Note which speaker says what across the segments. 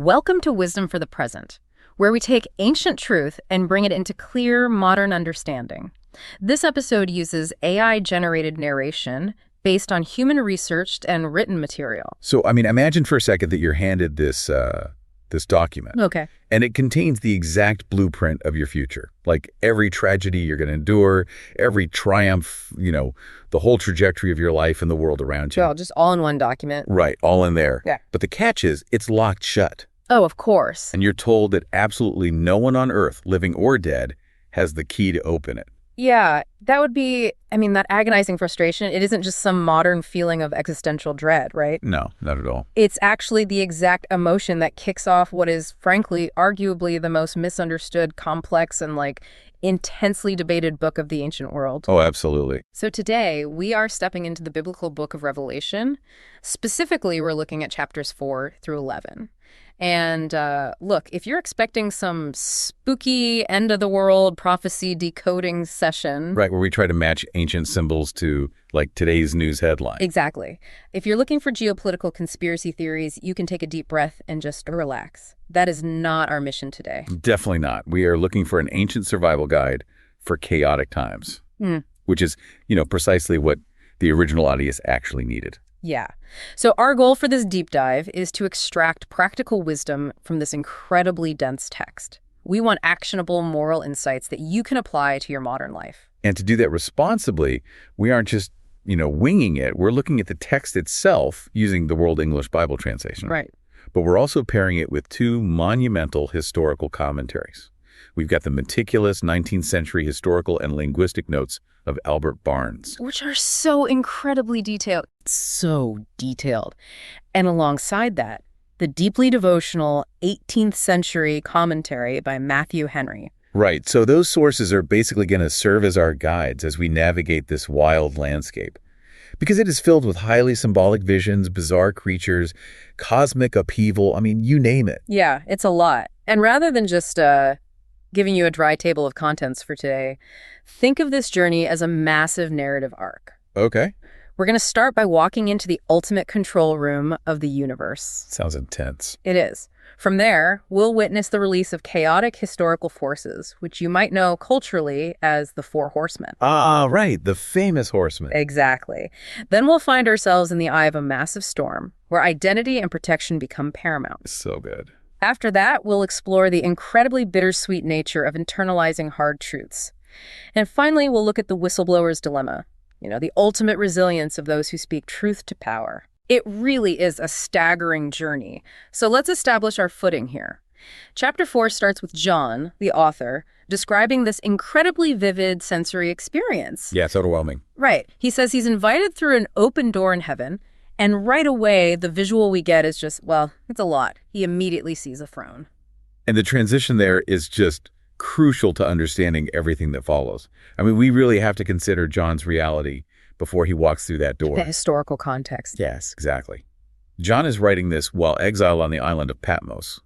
Speaker 1: Welcome to Wisdom for the Present, where we take ancient truth and bring it into clear, modern understanding. This episode uses AI-generated narration based on human-researched and written material.
Speaker 2: So, imagine for a second that you're handed this document.
Speaker 1: Okay.
Speaker 2: And it contains the exact blueprint of your future. Like every tragedy you're going to endure, every triumph, the whole trajectory of your life and the world around you.
Speaker 1: Well, just all in one document.
Speaker 2: Right, all in there.
Speaker 1: Yeah.
Speaker 2: But the catch is, it's locked shut.
Speaker 1: Oh, of course.
Speaker 2: And you're told that absolutely no one on Earth, living or dead, has the key to open it.
Speaker 1: Yeah, that would be, that agonizing frustration. It isn't just some modern feeling of existential dread, right?
Speaker 2: No, not at all.
Speaker 1: It's actually the exact emotion that kicks off what is, frankly, arguably the most misunderstood, complex, and intensely debated book of the ancient world.
Speaker 2: Oh, absolutely.
Speaker 1: So today, we are stepping into the biblical book of Revelation. Specifically, we're looking at chapters 4 through 11. And look, if you're expecting some spooky end-of-the-world prophecy decoding session...
Speaker 2: Right, where we try to match ancient symbols to, today's news headline.
Speaker 1: Exactly. If you're looking for geopolitical conspiracy theories, you can take a deep breath and just relax. That is not our mission today.
Speaker 2: Definitely not. We are looking for an ancient survival guide for chaotic times, which is, precisely what the original audience actually needed.
Speaker 1: Yeah. So our goal for this deep dive is to extract practical wisdom from this incredibly dense text. We want actionable moral insights that you can apply to your modern life.
Speaker 2: And to do that responsibly, we aren't just, winging it. We're looking at the text itself using the World English Bible Translation.
Speaker 1: Right.
Speaker 2: But we're also pairing it with two monumental historical commentaries. We've got the meticulous 19th century historical and linguistic notes of Albert Barnes.
Speaker 1: Which are so incredibly detailed. So detailed. And alongside that, the deeply devotional 18th century commentary by Matthew Henry.
Speaker 2: Right. So those sources are basically going to serve as our guides as we navigate this wild landscape. Because it is filled with highly symbolic visions, bizarre creatures, cosmic upheaval, you name it.
Speaker 1: Yeah, it's a lot. And rather than just giving you a dry table of contents for today, think of this journey as a massive narrative arc.
Speaker 2: Okay.
Speaker 1: We're going to start by walking into the ultimate control room of the universe.
Speaker 2: Sounds intense.
Speaker 1: It is. From there, we'll witness the release of chaotic historical forces, which you might know culturally as the Four Horsemen.
Speaker 2: Ah, right. The famous horsemen.
Speaker 1: Exactly. Then we'll find ourselves in the eye of a massive storm, where identity and protection become paramount.
Speaker 2: So good.
Speaker 1: After that, we'll explore the incredibly bittersweet nature of internalizing hard truths. And finally, we'll look at the whistleblower's dilemma, the ultimate resilience of those who speak truth to power. It really is a staggering journey. So let's establish our footing here. Chapter 4 starts with John, the author, describing this incredibly vivid sensory experience.
Speaker 2: Yeah, it's overwhelming.
Speaker 1: Right. He says he's invited through an open door in heaven, and right away, the visual we get is just, it's a lot. He immediately sees a throne.
Speaker 2: And the transition there is just crucial to understanding everything that follows. We really have to consider John's reality before he walks through that door.
Speaker 1: The historical context.
Speaker 2: Yes, exactly. John is writing this while exiled on the island of Patmos.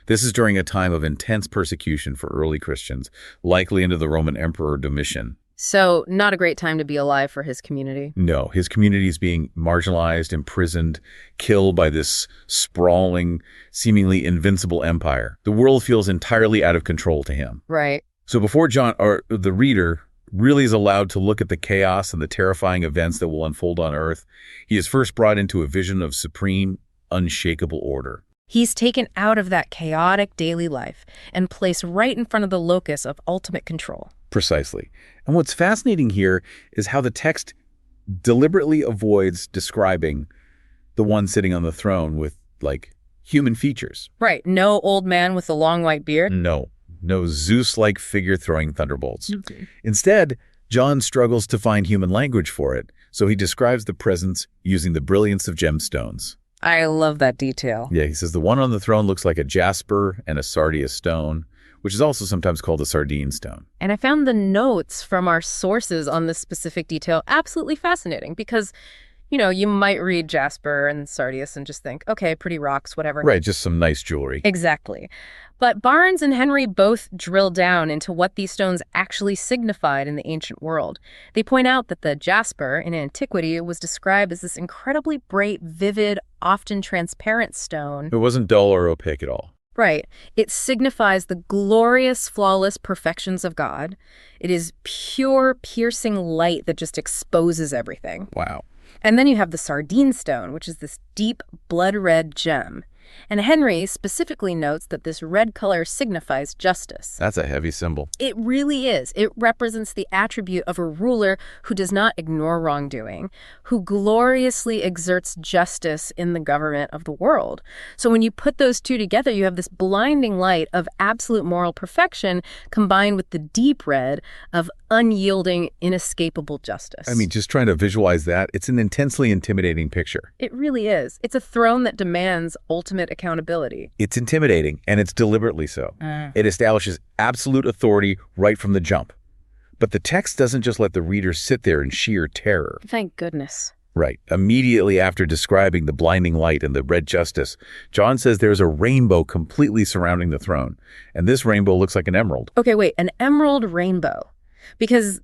Speaker 2: This is during a time of intense persecution for early Christians, likely under the Roman Emperor Domitian.
Speaker 1: So, not a great time to be alive for his community.
Speaker 2: No, his community is being marginalized, imprisoned, killed by this sprawling, seemingly invincible empire. The world feels entirely out of control to him.
Speaker 1: Right.
Speaker 2: So before John, or the reader, really is allowed to look at the chaos and the terrifying events that will unfold on Earth, he is first brought into a vision of supreme, unshakable order.
Speaker 1: He's taken out of that chaotic daily life and placed right in front of the locus of ultimate control.
Speaker 2: Precisely. And what's fascinating here is how the text deliberately avoids describing the one sitting on the throne with, human features.
Speaker 1: Right. No old man with a long white beard?
Speaker 2: No Zeus-like figure throwing thunderbolts.
Speaker 1: Okay.
Speaker 2: Instead, John struggles to find human language for it, so he describes the presence using the brilliance of gemstones.
Speaker 1: I love that detail.
Speaker 2: Yeah, he says the one on the throne looks like a jasper and a sardius stone, which is also sometimes called a sardine stone.
Speaker 1: And I found the notes from our sources on this specific detail absolutely fascinating because, you might read jasper and sardius and just think, okay, pretty rocks, whatever.
Speaker 2: Right, just some nice jewelry.
Speaker 1: Exactly. But Barnes and Henry both drill down into what these stones actually signified in the ancient world. They point out that the jasper in antiquity was described as this incredibly bright, vivid, often transparent stone.
Speaker 2: It wasn't dull or opaque at all.
Speaker 1: Right. It signifies the glorious, flawless perfections of God. It is pure, piercing light that just exposes everything.
Speaker 2: Wow.
Speaker 1: And then you have the sardine stone, which is this deep, blood-red gem. And Henry specifically notes that this red color signifies justice.
Speaker 2: That's a heavy symbol.
Speaker 1: It really is. It represents the attribute of a ruler who does not ignore wrongdoing, who gloriously exerts justice in the government of the world. So when you put those two together, you have this blinding light of absolute moral perfection combined with the deep red of unyielding, inescapable justice.
Speaker 2: I mean, just trying to visualize that, it's an intensely intimidating picture.
Speaker 1: It really is. It's a throne that demands ultimate accountability.
Speaker 2: It's intimidating, and it's deliberately so. It establishes absolute authority right from the jump. But the text doesn't just let the reader sit there in sheer terror.
Speaker 1: Thank goodness.
Speaker 2: Right. Immediately after describing the blinding light and the red justice, John says there's a rainbow completely surrounding the throne. And this rainbow looks like an emerald.
Speaker 1: Okay, wait, an emerald rainbow. Because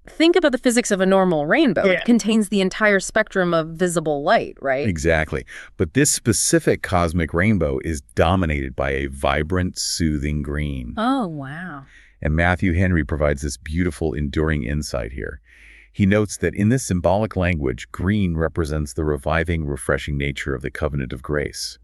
Speaker 1: think about the physics of a normal rainbow.
Speaker 3: Yeah.
Speaker 1: It contains the entire spectrum of visible light, right?
Speaker 2: Exactly. But this specific cosmic rainbow is dominated by a vibrant, soothing green.
Speaker 1: Oh, wow.
Speaker 2: And Matthew Henry provides this beautiful, enduring insight here. He notes that in this symbolic language, green represents the reviving, refreshing nature of the covenant of grace.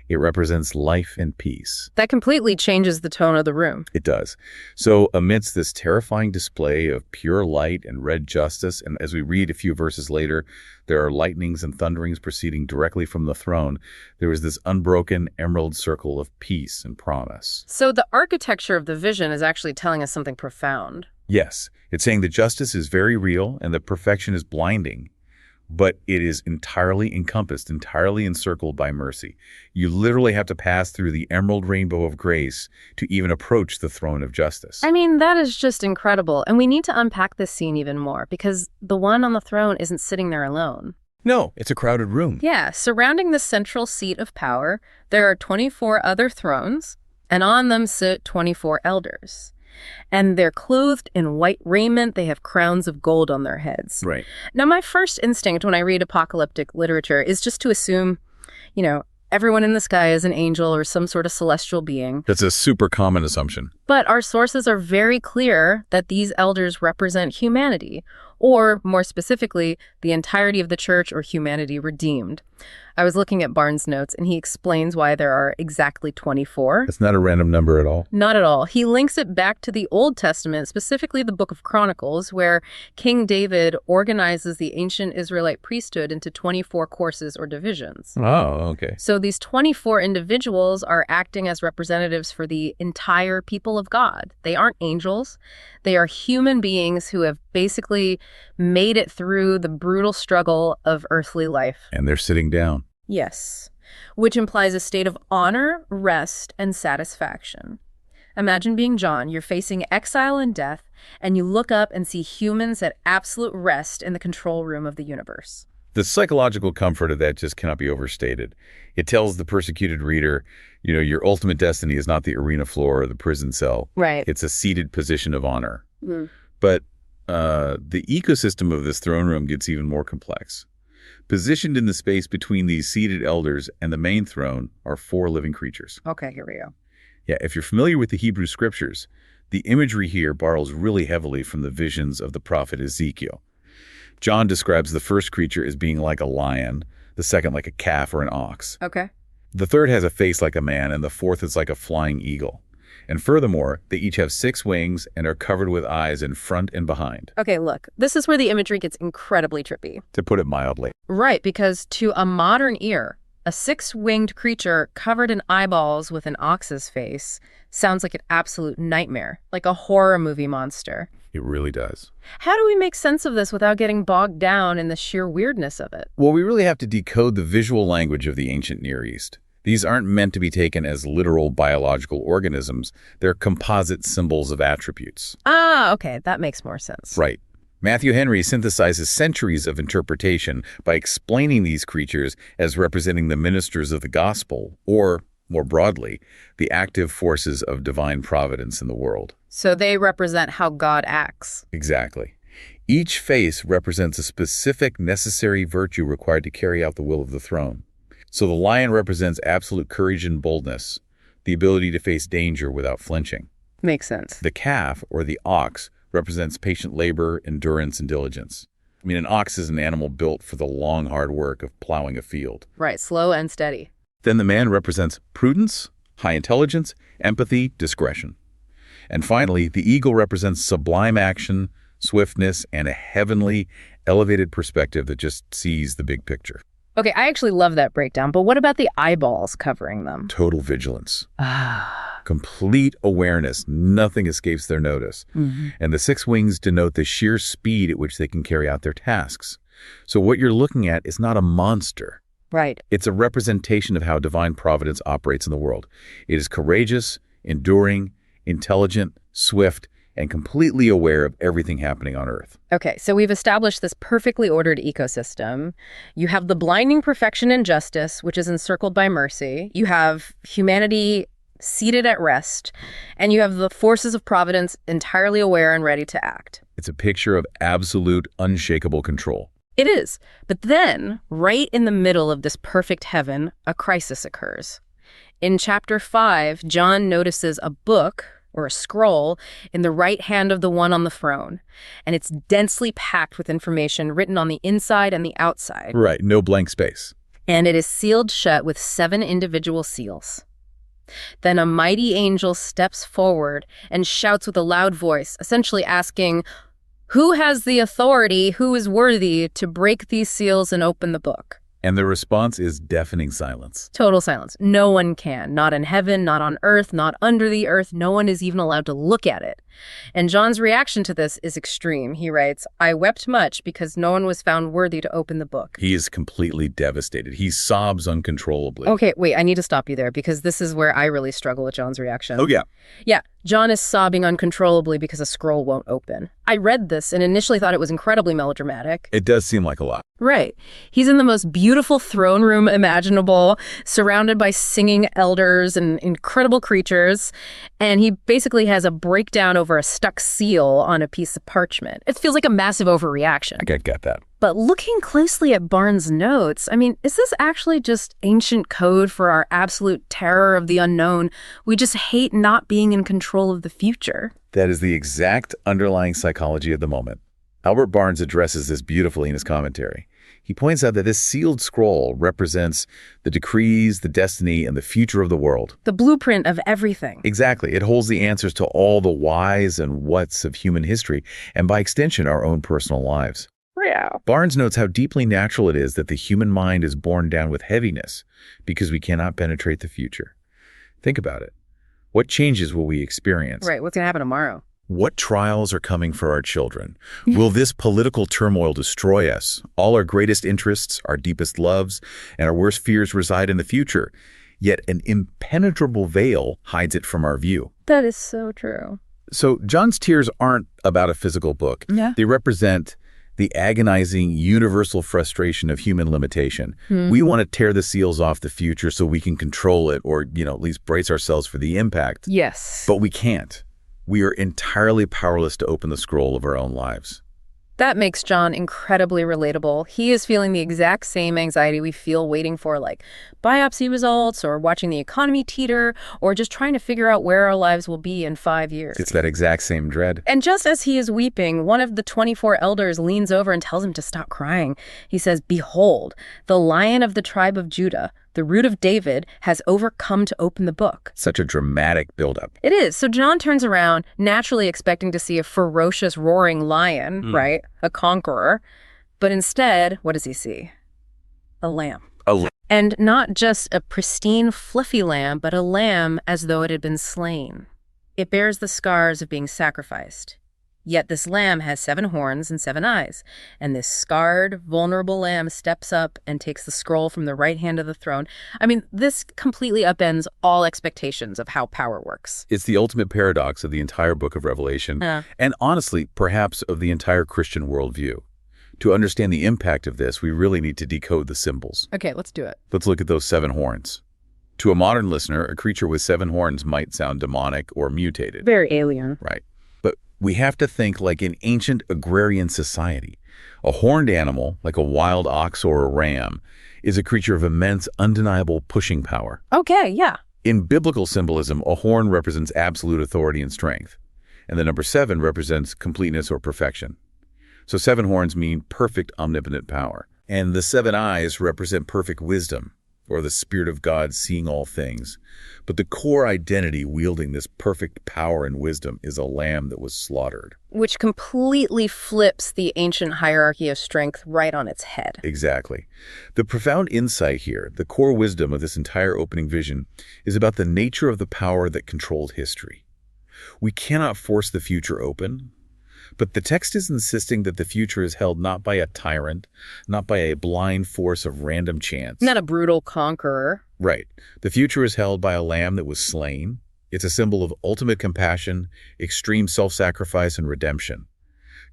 Speaker 2: It represents life and peace.
Speaker 1: That completely changes the tone of the room.
Speaker 2: It does. So amidst this terrifying display of pure light and red justice, and as we read a few verses later, there are lightnings and thunderings proceeding directly from the throne, there is this unbroken emerald circle of peace and promise.
Speaker 1: So the architecture of the vision is actually telling us something profound.
Speaker 2: Yes, it's saying the justice is very real and the perfection is blinding. But it is entirely encompassed, entirely encircled by mercy. You literally have to pass through the emerald rainbow of grace to even approach the throne of justice.
Speaker 1: I mean, that is just incredible. And we need to unpack this scene even more because the one on the throne isn't sitting there alone.
Speaker 2: No, it's a crowded room.
Speaker 1: Yeah, surrounding the central seat of power, there are 24 other thrones, and on them sit 24 elders. And they're clothed in white raiment. They have crowns of gold on their heads.
Speaker 2: Right.
Speaker 1: Now, my first instinct when I read apocalyptic literature is just to assume, everyone in the sky is an angel or some sort of celestial being.
Speaker 2: That's a super common assumption.
Speaker 1: But our sources are very clear that these elders represent humanity, or more specifically, the entirety of the church or humanity redeemed. I was looking at Barnes' notes, and he explains why there are exactly 24.
Speaker 2: That's not a random number at all.
Speaker 1: Not at all. He links it back to the Old Testament, specifically the Book of Chronicles, where King David organizes the ancient Israelite priesthood into 24 courses or divisions.
Speaker 2: Oh, okay.
Speaker 1: So these 24 individuals are acting as representatives for the entire people of God. They aren't angels. They are human beings who have basically made it through the brutal struggle of earthly life.
Speaker 2: And they're sitting down.
Speaker 1: Yes, which implies a state of honor, rest, and satisfaction. Imagine being John. You're facing exile and death, and you look up and see humans at absolute rest in the control room of the universe.
Speaker 2: The psychological comfort of that just cannot be overstated. It tells the persecuted reader, your ultimate destiny is not the arena floor or the prison cell.
Speaker 1: Right.
Speaker 2: It's a seated position of honor. But the ecosystem of this throne room gets even more complex. Positioned in the space between these seated elders and the main throne are 4 living creatures.
Speaker 1: Okay, here we go.
Speaker 2: Yeah, if you're familiar with the Hebrew scriptures, the imagery here borrows really heavily from the visions of the prophet Ezekiel. John describes the first creature as being like a lion, the second like a calf or an ox.
Speaker 1: Okay.
Speaker 2: The third has a face like a man, and the fourth is like a flying eagle. And furthermore, they each have 6 wings and are covered with eyes in front and behind.
Speaker 1: Okay, look, this is where the imagery gets incredibly trippy.
Speaker 2: To put it mildly.
Speaker 1: Right, because to a modern ear, a 6-winged creature covered in eyeballs with an ox's face sounds like an absolute nightmare, like a horror movie monster.
Speaker 2: It really does.
Speaker 1: How do we make sense of this without getting bogged down in the sheer weirdness of it?
Speaker 2: Well, we really have to decode the visual language of the ancient Near East. These aren't meant to be taken as literal biological organisms. They're composite symbols of attributes.
Speaker 1: Ah, okay, that makes more sense.
Speaker 2: Right. Matthew Henry synthesizes centuries of interpretation by explaining these creatures as representing the ministers of the gospel, or more broadly, the active forces of divine providence in the world.
Speaker 1: So they represent how God acts.
Speaker 2: Exactly. Each face represents a specific necessary virtue required to carry out the will of the throne. So the lion represents absolute courage and boldness, the ability to face danger without flinching.
Speaker 1: Makes sense.
Speaker 2: The calf, or the ox, represents patient labor, endurance, and diligence. I mean, an ox is an animal built for the long, hard work of plowing a field.
Speaker 1: Right, slow and steady.
Speaker 2: Then the man represents prudence, high intelligence, empathy, discretion. And finally, the eagle represents sublime action, swiftness, and a heavenly, elevated perspective that just sees the big picture.
Speaker 1: Okay, I actually love that breakdown, but what about the eyeballs covering them?
Speaker 2: Total vigilance.
Speaker 1: Ah.
Speaker 2: Complete awareness. Nothing escapes their notice. And the 6 wings denote the sheer speed at which they can carry out their tasks. So what you're looking at is not a monster.
Speaker 1: Right.
Speaker 2: It's a representation of how divine providence operates in the world. It is courageous, enduring, intelligent, swift, and completely aware of everything happening on Earth.
Speaker 1: Okay, so we've established this perfectly ordered ecosystem. You have the blinding perfection and justice, which is encircled by mercy. You have humanity seated at rest, and you have the forces of providence entirely aware and ready to act.
Speaker 2: It's a picture of absolute, unshakable control.
Speaker 1: It is. But then, right in the middle of this perfect heaven, a crisis occurs. In chapter 5, John notices a book, or a scroll, in the right hand of the one on the throne. And it's densely packed with information written on the inside and the outside.
Speaker 2: Right, no blank space.
Speaker 1: And it is sealed shut with 7 individual seals. Then a mighty angel steps forward and shouts with a loud voice, essentially asking, "Who has the authority, who is worthy to break these seals and open the book?"
Speaker 2: And the response is deafening silence.
Speaker 1: Total silence. No one can. Not in heaven, not on earth, not under the earth. No one is even allowed to look at it. And John's reaction to this is extreme. He writes, "I wept much because no one was found worthy to open the book."
Speaker 2: He is completely devastated. He sobs uncontrollably.
Speaker 1: Okay, wait, I need to stop you there because this is where I really struggle with John's reaction.
Speaker 2: Oh, yeah.
Speaker 1: Yeah, John is sobbing uncontrollably because a scroll won't open. I read this and initially thought it was incredibly melodramatic.
Speaker 2: It does seem like a lot.
Speaker 1: Right. He's in the most beautiful throne room imaginable, surrounded by singing elders and incredible creatures, and he basically has a breakdown over a stuck seal on a piece of parchment. It feels like a massive overreaction.
Speaker 2: I get that.
Speaker 1: But looking closely at Barnes' notes, I mean, is this actually just ancient code for our absolute terror of the unknown? We just hate not being in control of the future.
Speaker 2: That is the exact underlying psychology of the moment. Albert Barnes addresses this beautifully in his commentary. He points out that this sealed scroll represents the decrees, the destiny, and the future of the world.
Speaker 1: The blueprint of everything.
Speaker 2: Exactly. It holds the answers to all the whys and whats of human history, and by extension, our own personal lives.
Speaker 1: Yeah.
Speaker 2: Barnes notes how deeply natural it is that the human mind is borne down with heaviness because we cannot penetrate the future. Think about it. What changes will we experience?
Speaker 1: Right. What's going to happen tomorrow?
Speaker 2: What trials are coming for our children? Will this political turmoil destroy us? All our greatest interests, our deepest loves, and our worst fears reside in the future, yet an impenetrable veil hides it from our view.
Speaker 1: That is so true.
Speaker 2: So John's tears aren't about a physical book.
Speaker 1: Yeah.
Speaker 2: They represent the agonizing, universal frustration of human limitation. We want to tear the seals off the future so we can control it or, at least brace ourselves for the impact.
Speaker 1: Yes.
Speaker 2: But we can't. We are entirely powerless to open the scroll of our own lives.
Speaker 1: That makes John incredibly relatable. He is feeling the exact same anxiety we feel waiting for, like biopsy results or watching the economy teeter or just trying to figure out where our lives will be in 5 years.
Speaker 2: It's that exact same dread.
Speaker 1: And just as he is weeping, one of the 24 elders leans over and tells him to stop crying. He says, "Behold, the Lion of the tribe of Judah, the root of David, has overcome to open the book."
Speaker 2: Such a dramatic buildup.
Speaker 1: It is. So John turns around, naturally expecting to see a ferocious, roaring lion, right? A conqueror. But instead, what does he see? A lamb. And not just a pristine, fluffy lamb, but a lamb as though it had been slain. It bears the scars of being sacrificed. Yet this lamb has 7 horns and 7 eyes, and this scarred, vulnerable lamb steps up and takes the scroll from the right hand of the throne. I mean, this completely upends all expectations of how power works.
Speaker 2: It's the ultimate paradox of the entire book of Revelation, and honestly, perhaps of the entire Christian worldview. To understand the impact of this, we really need to decode the symbols.
Speaker 1: Okay, let's do it.
Speaker 2: Let's look at those 7 horns. To a modern listener, a creature with 7 horns might sound demonic or mutated.
Speaker 1: Very alien.
Speaker 2: Right. But we have to think like an ancient agrarian society. A horned animal, like a wild ox or a ram, is a creature of immense, undeniable pushing power.
Speaker 1: Okay, yeah.
Speaker 2: In biblical symbolism, a horn represents absolute authority and strength, and the number 7 represents completeness or perfection. So 7 horns mean perfect omnipotent power. And the 7 eyes represent perfect wisdom, or the Spirit of God seeing all things. But the core identity wielding this perfect power and wisdom is a lamb that was slaughtered.
Speaker 1: Which completely flips the ancient hierarchy of strength right on its head.
Speaker 2: Exactly. The profound insight here, the core wisdom of this entire opening vision, is about the nature of the power that controlled history. We cannot force the future open, but the text is insisting that the future is held not by a tyrant, not by a blind force of random chance.
Speaker 1: Not a brutal conqueror.
Speaker 2: Right. The future is held by a lamb that was slain. It's a symbol of ultimate compassion, extreme self-sacrifice, and redemption.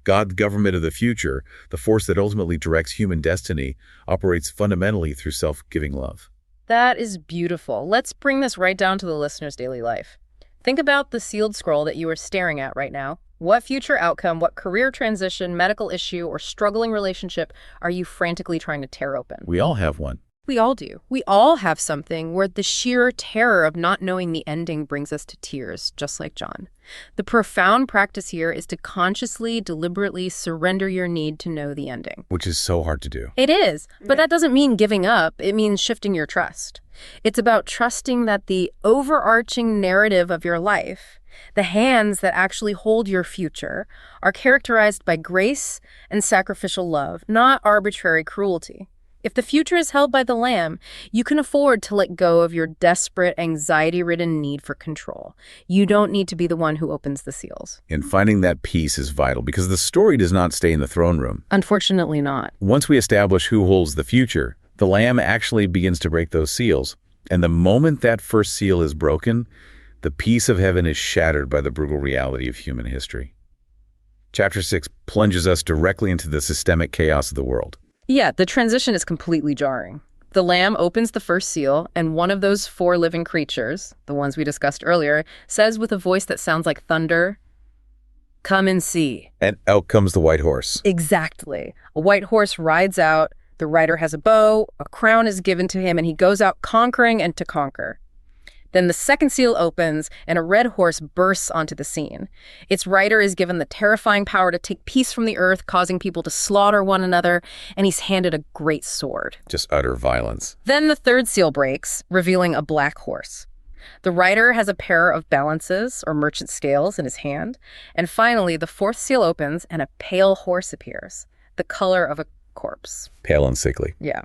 Speaker 2: God's government of the future, the force that ultimately directs human destiny, operates fundamentally through self-giving love.
Speaker 1: That is beautiful. Let's bring this right down to the listener's daily life. Think about the sealed scroll that you are staring at right now. What future outcome, what career transition, medical issue, or struggling relationship are you frantically trying to tear open?
Speaker 2: We all have one.
Speaker 1: We all do. We all have something where the sheer terror of not knowing the ending brings us to tears, just like John. The profound practice here is to consciously, deliberately surrender your need to know the ending.
Speaker 2: Which is so hard to do.
Speaker 1: It is, but that doesn't mean giving up. It means shifting your trust. It's about trusting that the overarching narrative of your life, the hands that actually hold your future, are characterized by grace and sacrificial love, not arbitrary cruelty. If the future is held by the Lamb, you can afford to let go of your desperate, anxiety-ridden need for control. You don't need to be the one who opens the seals.
Speaker 2: And finding that peace is vital because the story does not stay in the throne room.
Speaker 1: Unfortunately not.
Speaker 2: Once we establish who holds the future, the Lamb actually begins to break those seals. And the moment that first seal is broken, the peace of heaven is shattered by the brutal reality of human history. Chapter 6 plunges us directly into the systemic chaos of the world.
Speaker 1: Yeah, the transition is completely jarring. The Lamb opens the first seal, and one of those 4 living creatures, the ones we discussed earlier, says with a voice that sounds like thunder, "Come and see."
Speaker 2: And out comes the white horse.
Speaker 1: Exactly. A white horse rides out, the rider has a bow, a crown is given to him, and he goes out conquering and to conquer. Then the second seal opens, and a red horse bursts onto the scene. Its rider is given the terrifying power to take peace from the earth, causing people to slaughter one another, and he's handed a great sword.
Speaker 2: Just utter violence.
Speaker 1: Then the third seal breaks, revealing a black horse. The rider has a pair of balances, or merchant scales, in his hand. And finally, the fourth seal opens, and a pale horse appears, the color of a corpse.
Speaker 2: Pale and sickly.
Speaker 1: Yeah.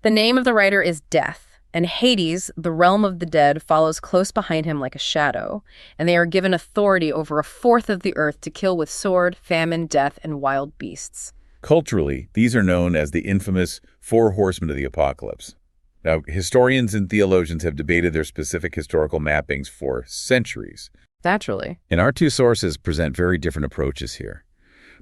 Speaker 1: The name of the rider is Death. And Hades, the realm of the dead, follows close behind him like a shadow, and they are given authority over a fourth of the earth to kill with sword, famine, death, and wild beasts.
Speaker 2: Culturally, these are known as the infamous Four Horsemen of the Apocalypse. Now, historians and theologians have debated their specific historical mappings for centuries.
Speaker 1: Naturally.
Speaker 2: And our 2 sources present very different approaches here.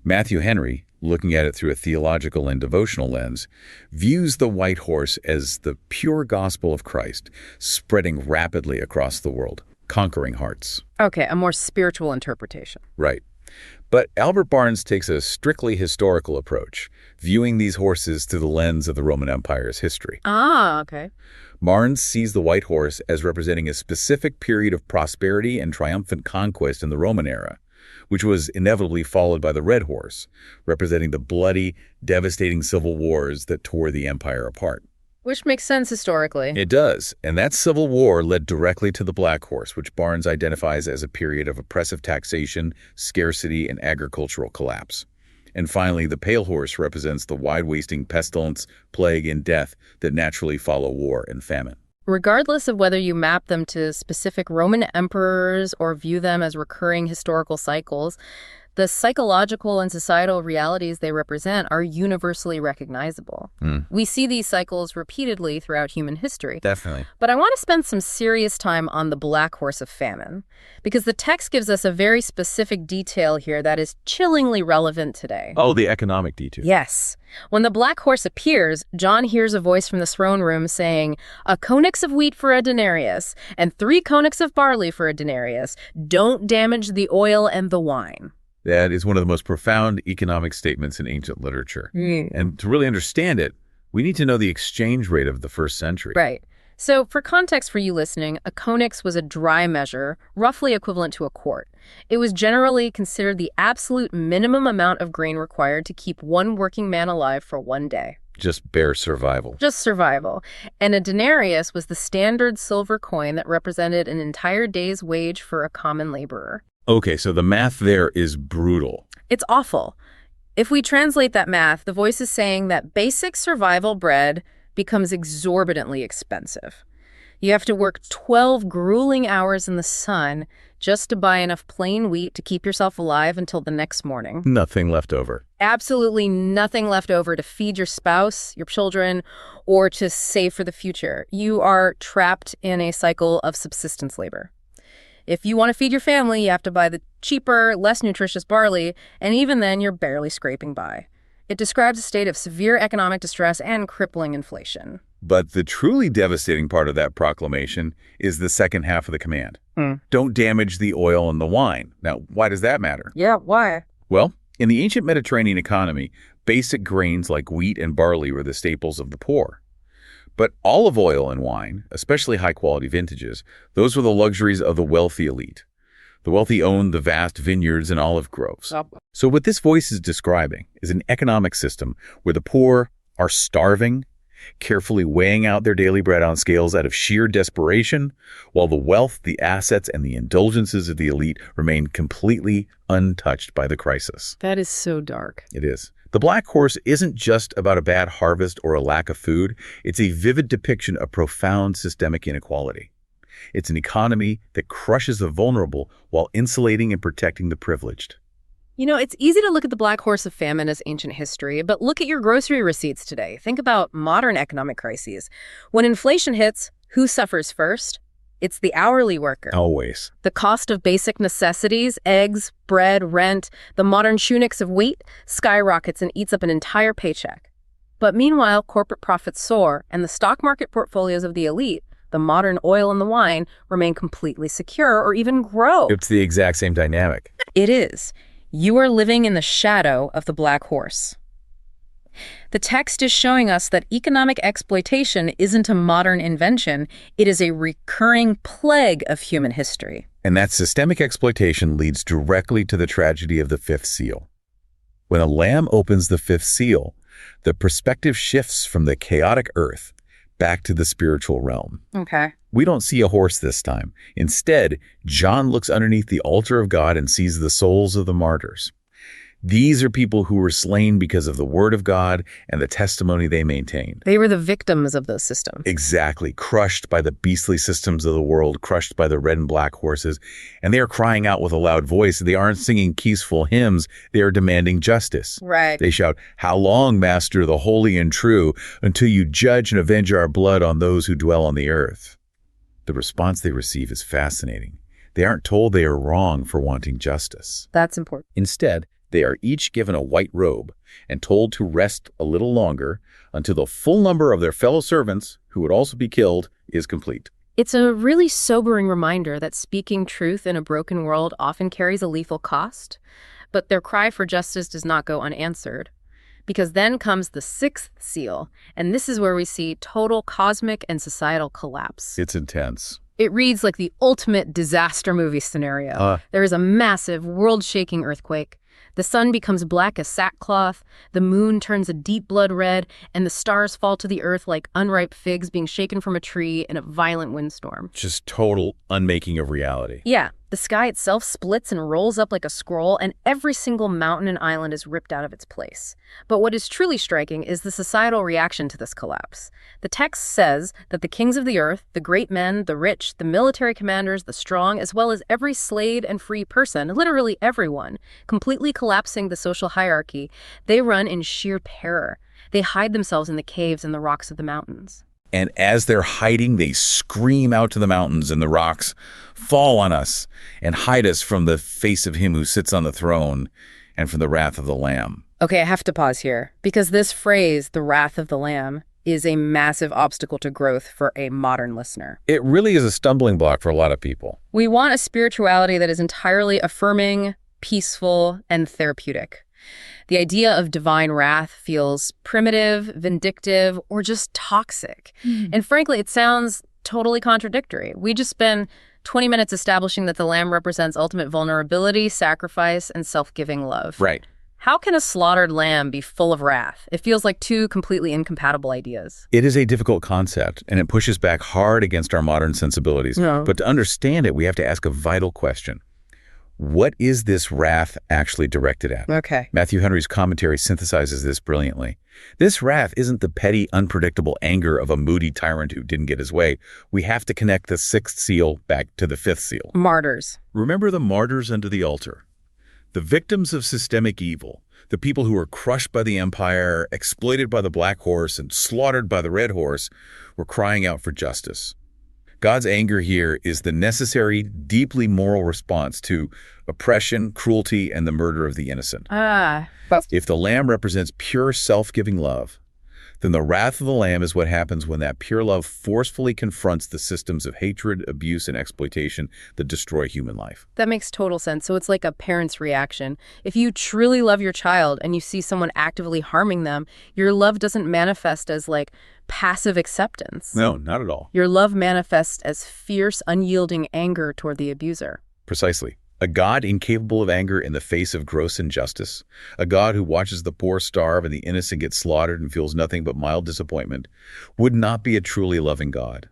Speaker 2: Matthew Henry, looking at it through a theological and devotional lens, views the white horse as the pure gospel of Christ, spreading rapidly across the world, conquering hearts.
Speaker 1: Okay, a more spiritual interpretation.
Speaker 2: Right. But Albert Barnes takes a strictly historical approach, viewing these horses through the lens of the Roman Empire's history.
Speaker 1: Ah, okay.
Speaker 2: Barnes sees the white horse as representing a specific period of prosperity and triumphant conquest in the Roman era, which was inevitably followed by the red horse, representing the bloody, devastating civil wars that tore the empire apart.
Speaker 1: Which makes sense historically.
Speaker 2: It does, and that civil war led directly to the black horse, which Barnes identifies as a period of oppressive taxation, scarcity, and agricultural collapse. And finally, the pale horse represents the wide-wasting pestilence, plague, and death that naturally follow war and famine.
Speaker 1: Regardless of whether you map them to specific Roman emperors or view them as recurring historical cycles, The psychological and societal realities they represent are universally recognizable. We see these cycles repeatedly throughout human history.
Speaker 2: Definitely.
Speaker 1: But I want to spend some serious time on the black horse of famine, because the text gives us a very specific detail here that is chillingly relevant today.
Speaker 2: Oh, the economic detail.
Speaker 1: Yes. When the black horse appears, John hears a voice from the throne room saying, "A konix of wheat for a denarius, and 3 konix of barley for a denarius. Don't damage the oil and the wine."
Speaker 2: That is one of the most profound economic statements in ancient literature. And to really understand it, we need to know the exchange rate of the first century.
Speaker 1: Right. So for context for you listening, a konix was a dry measure, roughly equivalent to a quart. It was generally considered the absolute minimum amount of grain required to keep one working man alive for one day.
Speaker 2: Just bare survival.
Speaker 1: Just survival. And a denarius was the standard silver coin that represented an entire day's wage for a common laborer.
Speaker 2: Okay, so the math there is brutal.
Speaker 1: It's awful. If we translate that math, the voice is saying that basic survival bread becomes exorbitantly expensive. You have to work 12 grueling hours in the sun just to buy enough plain wheat to keep yourself alive until the next morning.
Speaker 2: Nothing left over.
Speaker 1: Absolutely nothing left over to feed your spouse, your children, or to save for the future. You are trapped in a cycle of subsistence labor. If you want to feed your family, you have to buy the cheaper, less nutritious barley, and even then, you're barely scraping by. It describes a state of severe economic distress and crippling inflation.
Speaker 2: But the truly devastating part of that proclamation is the second half of the command. Don't damage the oil and the wine. Now, why does that matter?
Speaker 1: Yeah, why?
Speaker 2: Well, in the ancient Mediterranean economy, basic grains like wheat and barley were the staples of the poor. But olive oil and wine, especially high-quality vintages, those were the luxuries of the wealthy elite. The wealthy owned the vast vineyards and olive groves. So what this voice is describing is an economic system where the poor are starving, carefully weighing out their daily bread on scales out of sheer desperation, while the wealth, the assets, and the indulgences of the elite remain completely untouched by the crisis.
Speaker 1: That is so dark.
Speaker 2: It is. The black horse isn't just about a bad harvest or a lack of food. It's a vivid depiction of profound systemic inequality. It's an economy that crushes the vulnerable while insulating and protecting the privileged.
Speaker 1: You know, it's easy to look at the black horse of famine as ancient history, but look at your grocery receipts today. Think about modern economic crises. When inflation hits, who suffers first? It's the hourly worker.
Speaker 2: Always.
Speaker 1: The cost of basic necessities, eggs, bread, rent, the modern tunics of wheat, skyrockets and eats up an entire paycheck. But meanwhile, corporate profits soar, and the stock market portfolios of the elite, the modern oil and the wine, remain completely secure or even grow.
Speaker 2: It's the exact same dynamic.
Speaker 1: It is. You are living in the shadow of the black horse. The text is showing us that economic exploitation isn't a modern invention. It is a recurring plague of human history.
Speaker 2: And that systemic exploitation leads directly to the tragedy of the fifth seal. When a lamb opens the fifth seal, the perspective shifts from the chaotic earth back to the spiritual realm.
Speaker 1: Okay.
Speaker 2: We don't see a horse this time. Instead, John looks underneath the altar of God and sees the souls of the martyrs. These are people who were slain because of the word of God and the testimony they maintained.
Speaker 1: They were the victims of those systems.
Speaker 2: Exactly. Crushed by the beastly systems of the world, crushed by the red and black horses. And they are crying out with a loud voice. They aren't singing peaceful hymns. They are demanding justice.
Speaker 1: Right.
Speaker 2: They shout, "How long, Master, the holy and true, until you judge and avenge our blood on those who dwell on the earth?" The response they receive is fascinating. They aren't told they are wrong for wanting justice.
Speaker 1: That's important.
Speaker 2: Instead, they are each given a white robe and told to rest a little longer until the full number of their fellow servants, who would also be killed, is complete.
Speaker 1: It's a really sobering reminder that speaking truth in a broken world often carries a lethal cost, but their cry for justice does not go unanswered. Because then comes the sixth seal, and this is where we see total cosmic and societal collapse.
Speaker 2: It's intense.
Speaker 1: It reads like the ultimate disaster movie scenario. There is a massive, world-shaking earthquake. The sun becomes black as sackcloth, the moon turns a deep blood red, and the stars fall to the earth like unripe figs being shaken from a tree in a violent windstorm.
Speaker 2: Just total unmaking of reality.
Speaker 1: Yeah, The sky itself splits and rolls up like a scroll, and every single mountain and island is ripped out of its place. But what is truly striking is the societal reaction to this collapse. The text says that the kings of the earth, the great men, the rich, the military commanders, the strong, as well as every slave and free person, literally everyone, completely collapsing the social hierarchy, they run in sheer terror. They hide themselves in the caves and the rocks of the mountains.
Speaker 2: And as they're hiding, they scream out to the mountains and the rocks, "Fall on us and hide us from the face of him who sits on the throne and from the wrath of the Lamb."
Speaker 1: Okay, I have to pause here, because this phrase, the wrath of the Lamb, is a massive obstacle to growth for a modern listener.
Speaker 2: It really is a stumbling block for a lot of people.
Speaker 1: We want a spirituality that is entirely affirming, peaceful, and therapeutic. The idea of divine wrath feels primitive, vindictive, or just toxic. And frankly, it sounds totally contradictory. We just spent 20 minutes establishing that the Lamb represents ultimate vulnerability, sacrifice, and self-giving love.
Speaker 2: Right.
Speaker 1: How can a slaughtered lamb be full of wrath? It feels like two completely incompatible ideas.
Speaker 2: It is a difficult concept, and it pushes back hard against our modern sensibilities.
Speaker 1: Yeah.
Speaker 2: But to understand it, we have to ask a vital question. What is this wrath actually directed at?
Speaker 1: Okay.
Speaker 2: Matthew Henry's commentary synthesizes this brilliantly. This wrath isn't the petty, unpredictable anger of a moody tyrant who didn't get his way. We have to connect the sixth seal back to the fifth seal.
Speaker 1: Martyrs.
Speaker 2: Remember the martyrs under the altar. The victims of systemic evil, the people who were crushed by the empire, exploited by the black horse, and slaughtered by the red horse, were crying out for justice. God's anger here is the necessary, deeply moral response to oppression, cruelty, and the murder of the innocent. If the Lamb represents pure self-giving love, then the wrath of the Lamb is what happens when that pure love forcefully confronts the systems of hatred, abuse, and exploitation that destroy human life.
Speaker 1: That makes total sense. So it's like a parent's reaction. If you truly love your child and you see someone actively harming them, your love doesn't manifest as like passive acceptance.
Speaker 2: No, not at all.
Speaker 1: Your love manifests as fierce, unyielding anger toward the abuser.
Speaker 2: Precisely. A God incapable of anger in the face of gross injustice, a God who watches the poor starve and the innocent get slaughtered and feels nothing but mild disappointment, would not be a truly loving God.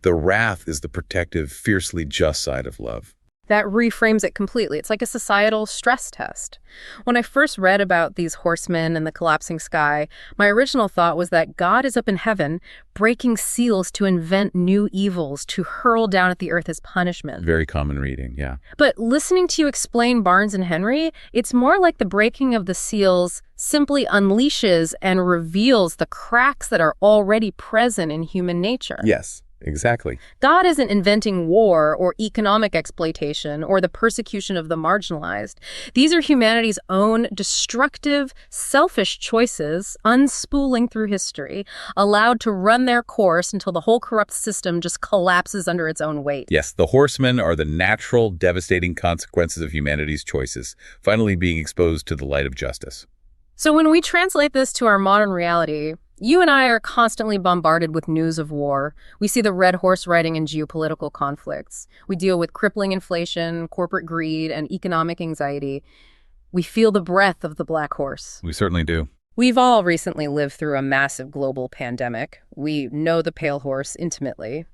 Speaker 2: The wrath is the protective, fiercely just side of love.
Speaker 1: That reframes it completely. It's like a societal stress test. When I first read about these horsemen and the collapsing sky, my original thought was that God is up in heaven, breaking seals to invent new evils to hurl down at the earth as punishment.
Speaker 2: Very common reading, yeah.
Speaker 1: But listening to you explain Barnes and Henry, it's more like the breaking of the seals simply unleashes and reveals the cracks that are already present in human nature.
Speaker 2: Yes. Exactly.
Speaker 1: God isn't inventing war or economic exploitation or the persecution of the marginalized. These are humanity's own destructive, selfish choices, unspooling through history, allowed to run their course until the whole corrupt system just collapses under its own weight.
Speaker 2: Yes, the horsemen are the natural, devastating consequences of humanity's choices, finally being exposed to the light of justice.
Speaker 1: So when we translate this to our modern reality, you and I are constantly bombarded with news of war. We see the red horse riding in geopolitical conflicts. We deal with crippling inflation, corporate greed, and economic anxiety. We feel the breath of the black horse.
Speaker 2: We certainly do.
Speaker 1: We've all recently lived through a massive global pandemic. We know the pale horse intimately.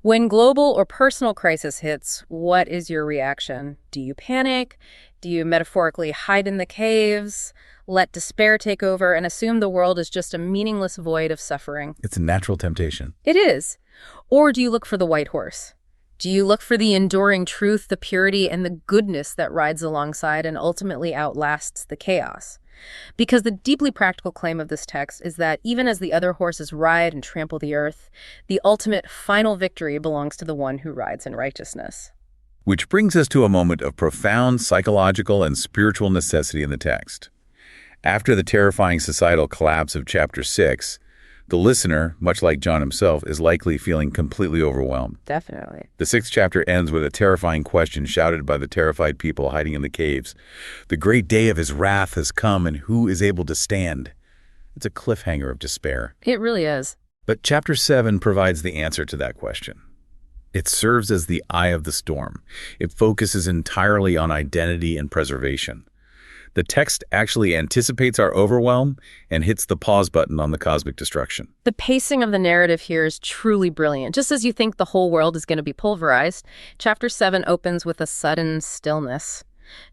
Speaker 1: When global or personal crisis hits, what is your reaction? Do you panic? Do you metaphorically hide in the caves, let despair take over, and assume the world is just a meaningless void of suffering?
Speaker 2: It's a natural temptation.
Speaker 1: It is. Or do you look for the white horse? Do you look for the enduring truth, the purity, and the goodness that rides alongside and ultimately outlasts the chaos? Because the deeply practical claim of this text is that even as the other horses ride and trample the earth, the ultimate final victory belongs to the one who rides in righteousness.
Speaker 2: Which brings us to a moment of profound psychological and spiritual necessity in the text. After the terrifying societal collapse of chapter 6, the listener, much like John himself, is likely feeling completely overwhelmed.
Speaker 1: Definitely.
Speaker 2: The 6th chapter ends with a terrifying question shouted by the terrified people hiding in the caves. The great day of his wrath has come, and who is able to stand? It's a cliffhanger of despair.
Speaker 1: It really is.
Speaker 2: But chapter 7 provides the answer to that question. It serves as the eye of the storm. It focuses entirely on identity and preservation. The text actually anticipates our overwhelm and hits the pause button on the cosmic destruction.
Speaker 1: The pacing of the narrative here is truly brilliant. Just as you think the whole world is going to be pulverized, chapter 7 opens with a sudden stillness.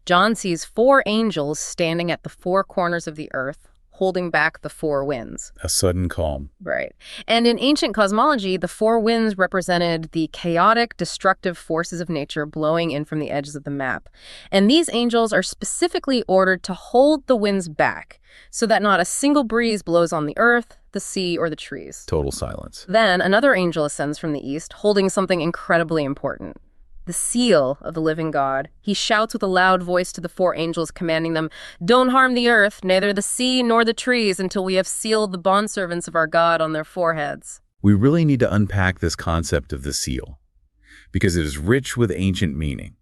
Speaker 1: John sees 4 angels standing at the 4 corners of the earth, holding back the 4 winds.
Speaker 2: A sudden calm.
Speaker 1: Right. And in ancient cosmology, the 4 winds represented the chaotic, destructive forces of nature blowing in from the edges of the map. And these angels are specifically ordered to hold the winds back so that not a single breeze blows on the earth, the sea, or the trees.
Speaker 2: Total silence.
Speaker 1: Then another angel ascends from the east, holding something incredibly important. The seal of the living God. He shouts with a loud voice to the 4 angels, commanding them, "Don't harm the earth, neither the sea nor the trees, until we have sealed the bondservants of our God on their foreheads."
Speaker 2: We really need to unpack this concept of the seal, because it is rich with ancient meaning.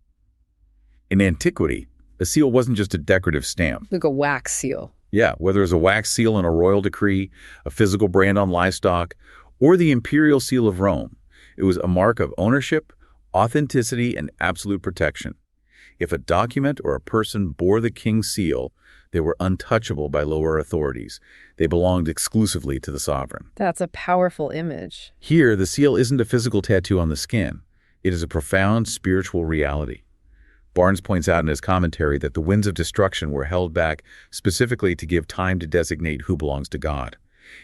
Speaker 2: In antiquity, a seal wasn't just a decorative stamp.
Speaker 1: Like a wax seal.
Speaker 2: Yeah, whether it's a wax seal in a royal decree, a physical brand on livestock, or the imperial seal of Rome, it was a mark of ownership, authenticity, and absolute protection. If a document or a person bore the king's seal, they were untouchable by lower authorities. They belonged exclusively to the sovereign.
Speaker 1: That's a powerful image.
Speaker 2: Here, the seal isn't a physical tattoo on the skin. It is a profound spiritual reality. Barnes points out in his commentary that the winds of destruction were held back specifically to give time to designate who belongs to God.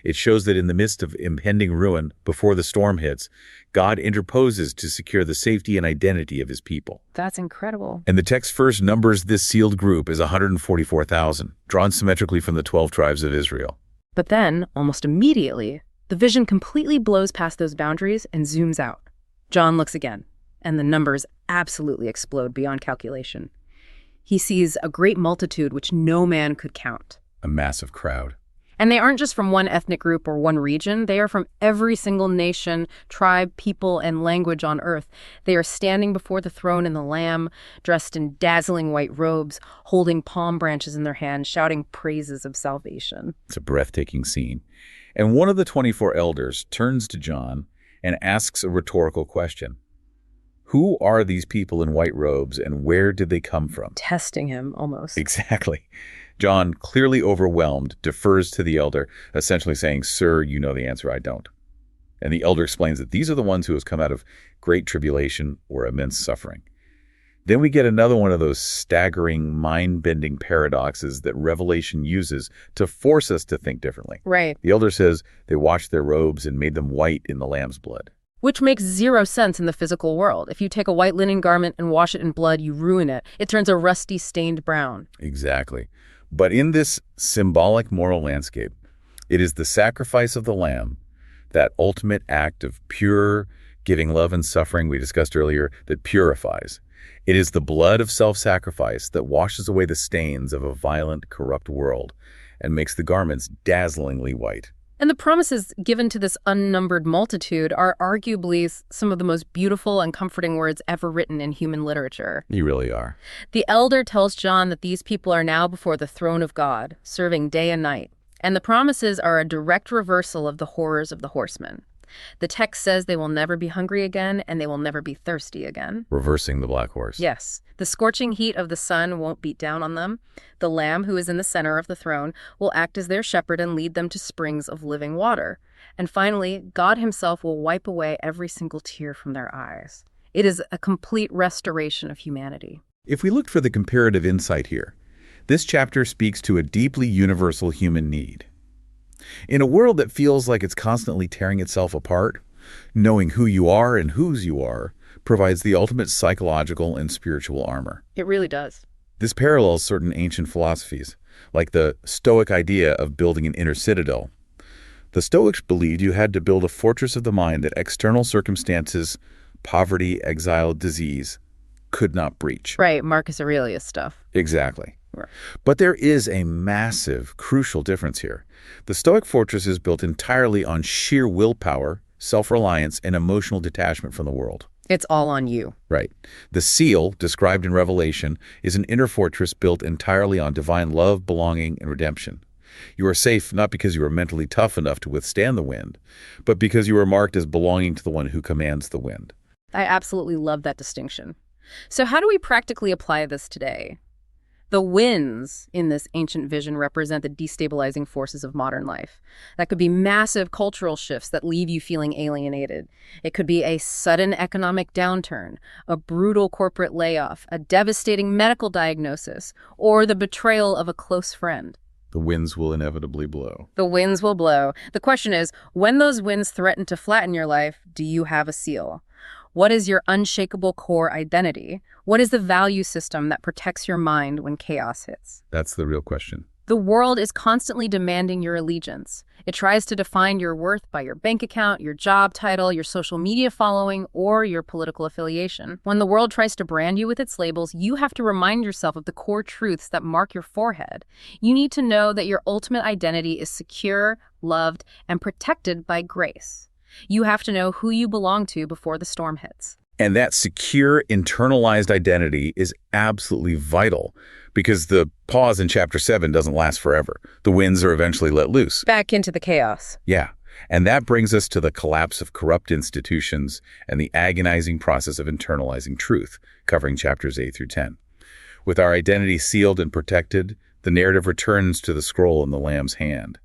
Speaker 2: It shows that in the midst of impending ruin, before the storm hits, God interposes to secure the safety and identity of his people.
Speaker 1: That's incredible.
Speaker 2: And the text first numbers this sealed group as 144,000, drawn symmetrically from the 12 tribes of Israel.
Speaker 1: But then, almost immediately, the vision completely blows past those boundaries and zooms out. John looks again, and the numbers absolutely explode beyond calculation. He sees a great multitude which no man could count.
Speaker 2: A massive crowd.
Speaker 1: And they aren't just from one ethnic group or one region. They are from every single nation, tribe, people, and language on earth. They are standing before the throne and the Lamb, dressed in dazzling white robes, holding palm branches in their hands, shouting praises of salvation.
Speaker 2: It's a breathtaking scene. And one of the 24 elders turns to John and asks a rhetorical question. Who are these people in white robes, and where did they come from?
Speaker 1: Testing him, almost.
Speaker 2: Exactly. John, clearly overwhelmed, defers to the elder, essentially saying, "Sir, you know the answer, I don't." And the elder explains that these are the ones who have come out of great tribulation or immense suffering. Then we get another one of those staggering, mind-bending paradoxes that Revelation uses to force us to think differently.
Speaker 1: Right.
Speaker 2: The elder says they washed their robes and made them white in the Lamb's blood.
Speaker 1: Which makes zero sense in the physical world. If you take a white linen garment and wash it in blood, you ruin it. It turns a rusty, stained brown.
Speaker 2: Exactly. But in this symbolic moral landscape, it is the sacrifice of the Lamb, that ultimate act of pure giving love and suffering we discussed earlier, that purifies. It is the blood of self-sacrifice that washes away the stains of a violent, corrupt world and makes the garments dazzlingly white.
Speaker 1: And the promises given to this unnumbered multitude are arguably some of the most beautiful and comforting words ever written in human literature.
Speaker 2: You really are.
Speaker 1: The elder tells John that these people are now before the throne of God, serving day and night. And the promises are a direct reversal of the horrors of the horsemen. The text says they will never be hungry again and they will never be thirsty again.
Speaker 2: Reversing the black horse.
Speaker 1: Yes. The scorching heat of the sun won't beat down on them. The Lamb, who is in the center of the throne, will act as their shepherd and lead them to springs of living water. And finally, God himself will wipe away every single tear from their eyes. It is a complete restoration of humanity.
Speaker 2: If we looked for the comparative insight here, this chapter speaks to a deeply universal human need. In a world that feels like it's constantly tearing itself apart, knowing who you are and whose you are provides the ultimate psychological and spiritual armor.
Speaker 1: It really does.
Speaker 2: This parallels certain ancient philosophies, like the Stoic idea of building an inner citadel. The Stoics believed you had to build a fortress of the mind that external circumstances, poverty, exile, disease, could not breach.
Speaker 1: Right, Marcus Aurelius stuff.
Speaker 2: Exactly.
Speaker 1: Right.
Speaker 2: But there is a massive, crucial difference here. The Stoic fortress is built entirely on sheer willpower, self-reliance, and emotional detachment from the world.
Speaker 1: It's all on you.
Speaker 2: Right. The seal, described in Revelation, is an inner fortress built entirely on divine love, belonging, and redemption. You are safe not because you are mentally tough enough to withstand the wind, but because you are marked as belonging to the one who commands the wind.
Speaker 1: I absolutely love that distinction. So how do we practically apply this today? The winds in this ancient vision represent the destabilizing forces of modern life. That could be massive cultural shifts that leave you feeling alienated. It could be a sudden economic downturn, a brutal corporate layoff, a devastating medical diagnosis, or the betrayal of a close friend.
Speaker 2: The winds will inevitably blow.
Speaker 1: The winds will blow. The question is, when those winds threaten to flatten your life, do you have a seal? What is your unshakable core identity? What is the value system that protects your mind when chaos hits?
Speaker 2: That's the real question.
Speaker 1: The world is constantly demanding your allegiance. It tries to define your worth by your bank account, your job title, your social media following, or your political affiliation. When the world tries to brand you with its labels, you have to remind yourself of the core truths that mark your forehead. You need to know that your ultimate identity is secure, loved, and protected by grace. You have to know who you belong to before the storm hits.
Speaker 2: And that secure, internalized identity is absolutely vital because the pause in Chapter 7 doesn't last forever. The winds are eventually let loose.
Speaker 1: Back into the chaos.
Speaker 2: Yeah. And that brings us to the collapse of corrupt institutions and the agonizing process of internalizing truth, covering Chapters 8 through 10. With our identity sealed and protected, the narrative returns to the scroll in the Lamb's hand.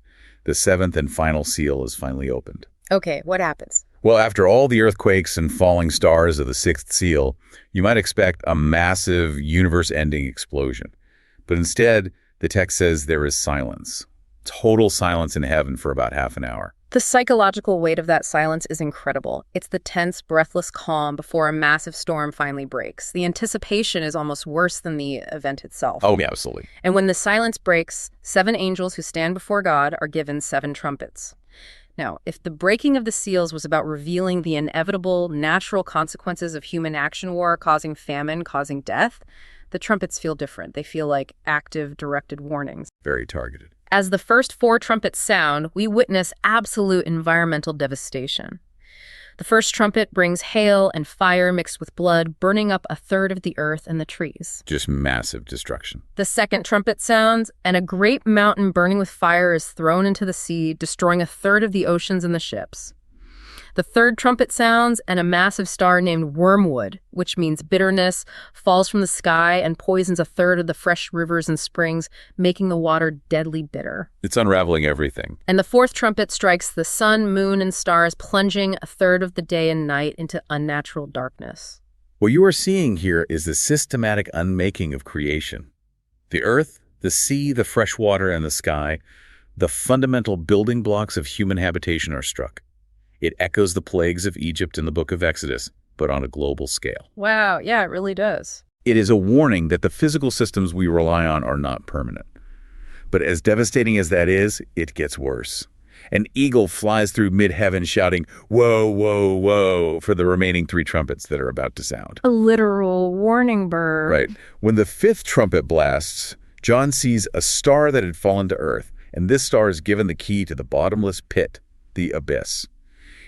Speaker 2: The seventh and final seal is finally opened.
Speaker 1: Okay, what happens?
Speaker 2: Well, after all the earthquakes and falling stars of the sixth seal, you might expect a massive, universe-ending explosion. But instead, the text says there is silence. Total silence in heaven for about half an hour.
Speaker 1: The psychological weight of that silence is incredible. It's the tense, breathless calm before a massive storm finally breaks. The anticipation is almost worse than the event itself.
Speaker 2: Oh, yeah, absolutely.
Speaker 1: And when the silence breaks, 7 angels who stand before God are given 7 trumpets. Now, if the breaking of the seals was about revealing the inevitable, natural consequences of human action war, causing famine, causing death, the trumpets feel different. They feel like active, directed warnings.
Speaker 2: Very targeted.
Speaker 1: As the first 4 trumpets sound, we witness absolute environmental devastation. The first trumpet brings hail and fire mixed with blood, burning up a third of the earth and the trees.
Speaker 2: Just massive destruction.
Speaker 1: The second trumpet sounds, and a great mountain burning with fire is thrown into the sea, destroying a third of the oceans and the ships. The third trumpet sounds, and a massive star named Wormwood, which means bitterness, falls from the sky and poisons a third of the fresh rivers and springs, making the water deadly bitter.
Speaker 2: It's unraveling everything.
Speaker 1: And the fourth trumpet strikes the sun, moon, and stars, plunging a third of the day and night into unnatural darkness.
Speaker 2: What you are seeing here is the systematic unmaking of creation. The earth, the sea, the fresh water, and the sky, the fundamental building blocks of human habitation are struck. It echoes the plagues of Egypt in the book of Exodus, but on a global scale.
Speaker 1: Wow, yeah, it really does.
Speaker 2: It is a warning that the physical systems we rely on are not permanent. But as devastating as that is, it gets worse. An eagle flies through mid-heaven shouting, "Whoa, whoa, whoa," for the remaining 3 trumpets that are about to sound.
Speaker 1: A literal warning bird.
Speaker 2: Right. When the 5th trumpet blasts, John sees a star that had fallen to earth, and this star is given the key to the bottomless pit, the abyss.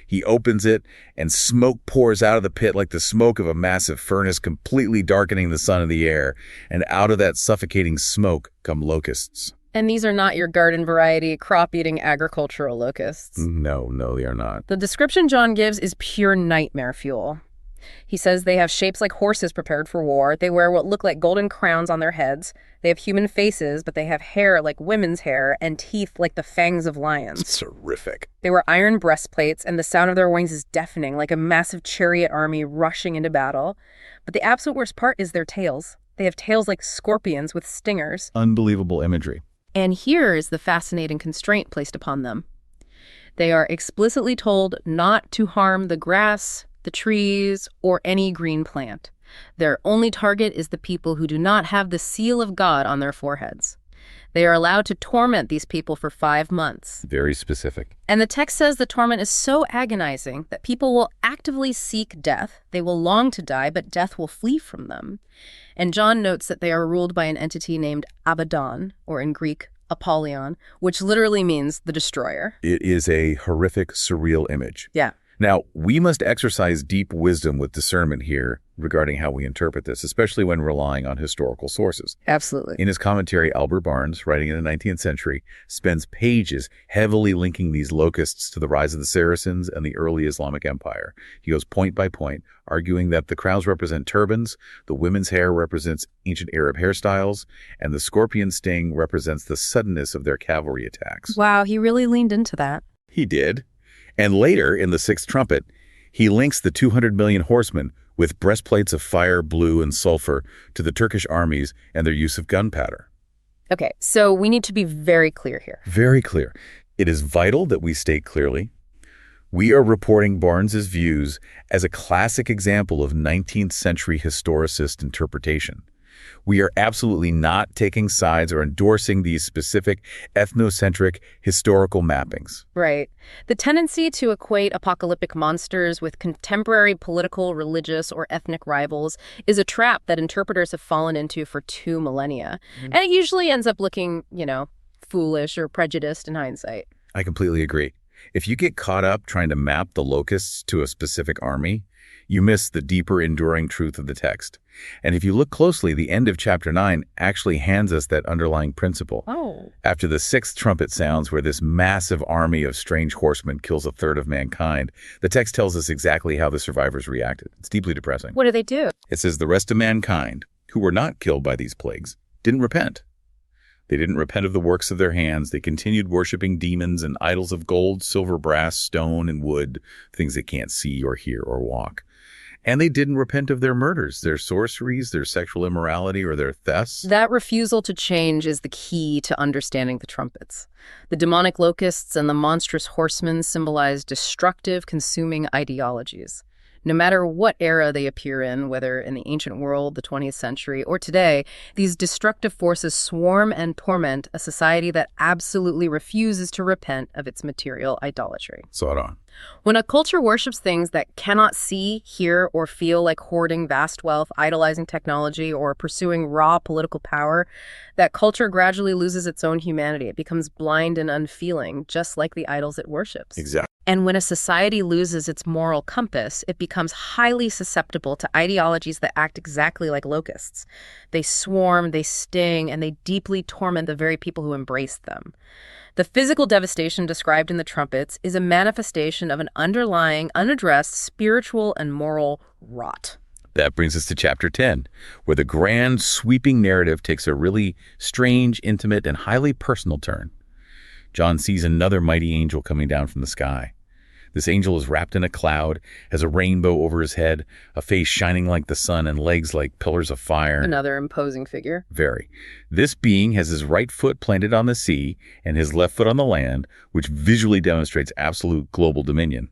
Speaker 2: He opens it, and smoke pours out of the pit like the smoke of a massive furnace, completely darkening the sun and the air. And out of that suffocating smoke come locusts.
Speaker 1: And these are not your garden variety, crop-eating agricultural locusts.
Speaker 2: No, they are not.
Speaker 1: The description John gives is pure nightmare fuel. He says they have shapes like horses prepared for war. They wear what look like golden crowns on their heads. They have human faces, but they have hair like women's hair and teeth like the fangs of lions.
Speaker 2: It's horrific.
Speaker 1: They wear iron breastplates, and the sound of their wings is deafening, like a massive chariot army rushing into battle. But the absolute worst part is their tails. They have tails like scorpions with stingers.
Speaker 2: Unbelievable imagery.
Speaker 1: And here is the fascinating constraint placed upon them. They are explicitly told not to harm the grass, the trees, or any green plant. Their only target is the people who do not have the seal of God on their foreheads. They are allowed to torment these people for 5 months.
Speaker 2: Very specific.
Speaker 1: And the text says the torment is so agonizing that people will actively seek death. They will long to die, but death will flee from them. And John notes that they are ruled by an entity named Abaddon, or in Greek, Apollyon, which literally means the destroyer.
Speaker 2: It is a horrific, surreal image.
Speaker 1: Yeah.
Speaker 2: Now, we must exercise deep wisdom with discernment here regarding how we interpret this, especially when relying on historical sources.
Speaker 1: Absolutely.
Speaker 2: In his commentary, Albert Barnes, writing in the 19th century, spends pages heavily linking these locusts to the rise of the Saracens and the early Islamic Empire. He goes point by point, arguing that the crowns represent turbans, the women's hair represents ancient Arab hairstyles, and the scorpion sting represents the suddenness of their cavalry attacks.
Speaker 1: Wow, he really leaned into that.
Speaker 2: He did. And later, in the sixth trumpet, he links the 200 million horsemen with breastplates of fire, blue, and sulfur to the Turkish armies and their use of gunpowder.
Speaker 1: Okay, so we need to be very clear here.
Speaker 2: Very clear. It is vital that we state clearly, we are reporting Barnes's views as a classic example of 19th century historicist interpretation. We are absolutely not taking sides or endorsing these specific ethnocentric historical mappings.
Speaker 1: Right. The tendency to equate apocalyptic monsters with contemporary political, religious, or ethnic rivals is a trap that interpreters have fallen into for 2 millennia. And it usually ends up looking, foolish or prejudiced in hindsight.
Speaker 2: I completely agree. If you get caught up trying to map the locusts to a specific army, you miss the deeper, enduring truth of the text. And if you look closely, the end of chapter 9 actually hands us that underlying principle.
Speaker 1: Oh.
Speaker 2: After the sixth trumpet sounds, where this massive army of strange horsemen kills a third of mankind, the text tells us exactly how the survivors reacted. It's deeply depressing.
Speaker 1: What do they do?
Speaker 2: It says the rest of mankind, who were not killed by these plagues, didn't repent. They didn't repent of the works of their hands. They continued worshiping demons and idols of gold, silver, brass, stone, and wood, things they can't see or hear or walk. And they didn't repent of their murders, their sorceries, their sexual immorality, or their thefts.
Speaker 1: That refusal to change is the key to understanding the trumpets. The demonic locusts and the monstrous horsemen symbolize destructive, consuming ideologies. No matter what era they appear in, whether in the ancient world, the 20th century, or today, these destructive forces swarm and torment a society that absolutely refuses to repent of its material idolatry.
Speaker 2: Spot on.
Speaker 1: When a culture worships things that cannot see, hear, or feel, like hoarding vast wealth, idolizing technology, or pursuing raw political power, that culture gradually loses its own humanity. It becomes blind and unfeeling, just like the idols it worships.
Speaker 2: Exactly.
Speaker 1: And when a society loses its moral compass, it becomes highly susceptible to ideologies that act exactly like locusts. They swarm, they sting, and they deeply torment the very people who embrace them. The physical devastation described in the trumpets is a manifestation of an underlying, unaddressed spiritual and moral rot.
Speaker 2: That brings us to chapter 10, where the grand, sweeping narrative takes a really strange, intimate, and highly personal turn. John sees another mighty angel coming down from the sky. This angel is wrapped in a cloud, has a rainbow over his head, a face shining like the sun, and legs like pillars of fire.
Speaker 1: Another imposing figure.
Speaker 2: Very. This being has his right foot planted on the sea and his left foot on the land, which visually demonstrates absolute global dominion.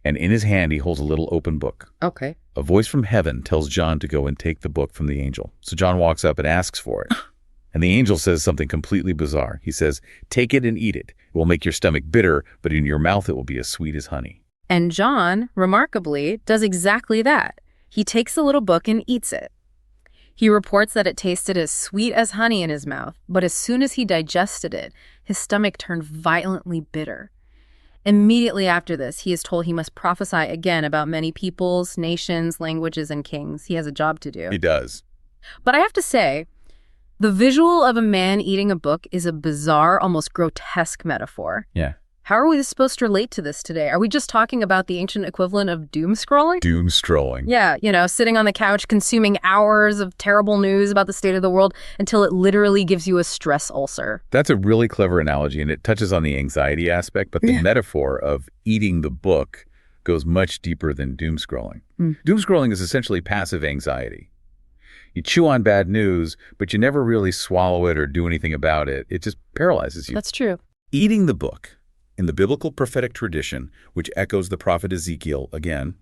Speaker 2: And in his hand, he holds a little open book.
Speaker 1: Okay.
Speaker 2: A voice from heaven tells John to go and take the book from the angel. So John walks up and asks for it. And the angel says something completely bizarre. He says, "Take it and eat it. It will make your stomach bitter, but in your mouth it will be as sweet as honey."
Speaker 1: And John, remarkably, does exactly that. He takes the little book and eats it. He reports that it tasted as sweet as honey in his mouth, but as soon as he digested it, his stomach turned violently bitter. Immediately after this, he is told he must prophesy again about many peoples, nations, languages, and kings. He has a job to do.
Speaker 2: He does.
Speaker 1: But I have to say, the visual of a man eating a book is a bizarre, almost grotesque metaphor.
Speaker 2: Yeah.
Speaker 1: How are we supposed to relate to this today? Are we just talking about the ancient equivalent of doom scrolling?
Speaker 2: Doom scrolling.
Speaker 1: Yeah, sitting on the couch consuming hours of terrible news about the state of the world until it literally gives you a stress ulcer.
Speaker 2: That's a really clever analogy, and it touches on the anxiety aspect, but the metaphor of eating the book goes much deeper than doom scrolling. Doom scrolling is essentially passive anxiety. You chew on bad news, but you never really swallow it or do anything about it. It just paralyzes you.
Speaker 1: That's true.
Speaker 2: Eating the book, in the biblical prophetic tradition, which echoes the prophet Ezekiel again,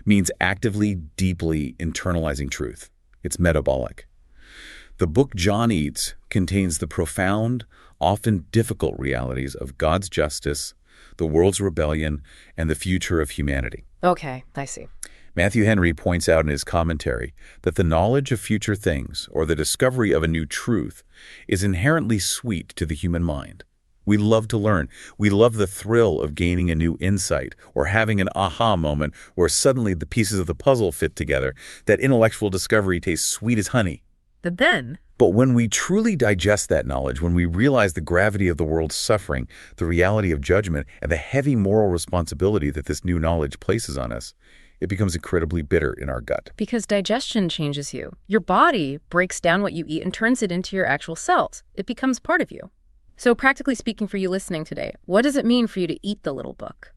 Speaker 2: means actively, deeply internalizing truth. It's metabolic. The book John eats contains the profound, often difficult realities of God's justice, the world's rebellion, and the future of humanity.
Speaker 1: Okay, I see.
Speaker 2: Matthew Henry points out in his commentary that the knowledge of future things, or the discovery of a new truth, is inherently sweet to the human mind. We love to learn. We love the thrill of gaining a new insight or having an aha moment where suddenly the pieces of the puzzle fit together. That intellectual discovery tastes sweet as honey.
Speaker 1: But then,
Speaker 2: But when we truly digest that knowledge, when we realize the gravity of the world's suffering, the reality of judgment, and the heavy moral responsibility that this new knowledge places on us, it becomes incredibly bitter in our gut.
Speaker 1: because digestion changes you. Your body breaks down what you eat and turns it into your actual cells. It becomes part of you. So practically speaking for you listening today, what does it mean for you to eat the little book?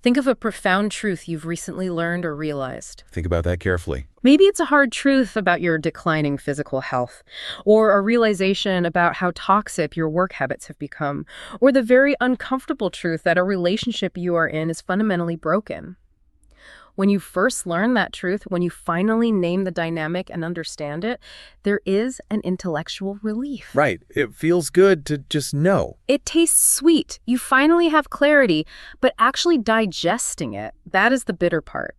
Speaker 1: Think of a profound truth you've recently learned or realized.
Speaker 2: Think about that carefully.
Speaker 1: Maybe it's a hard truth about your declining physical health, or a realization about how toxic your work habits have become, or the very uncomfortable truth that a relationship you are in is fundamentally broken. When you first learn that truth, when you finally name the dynamic and understand it, there is an intellectual relief.
Speaker 2: Right. It feels good to just know.
Speaker 1: It tastes sweet. You finally have clarity, but actually digesting it, that is the bitter part.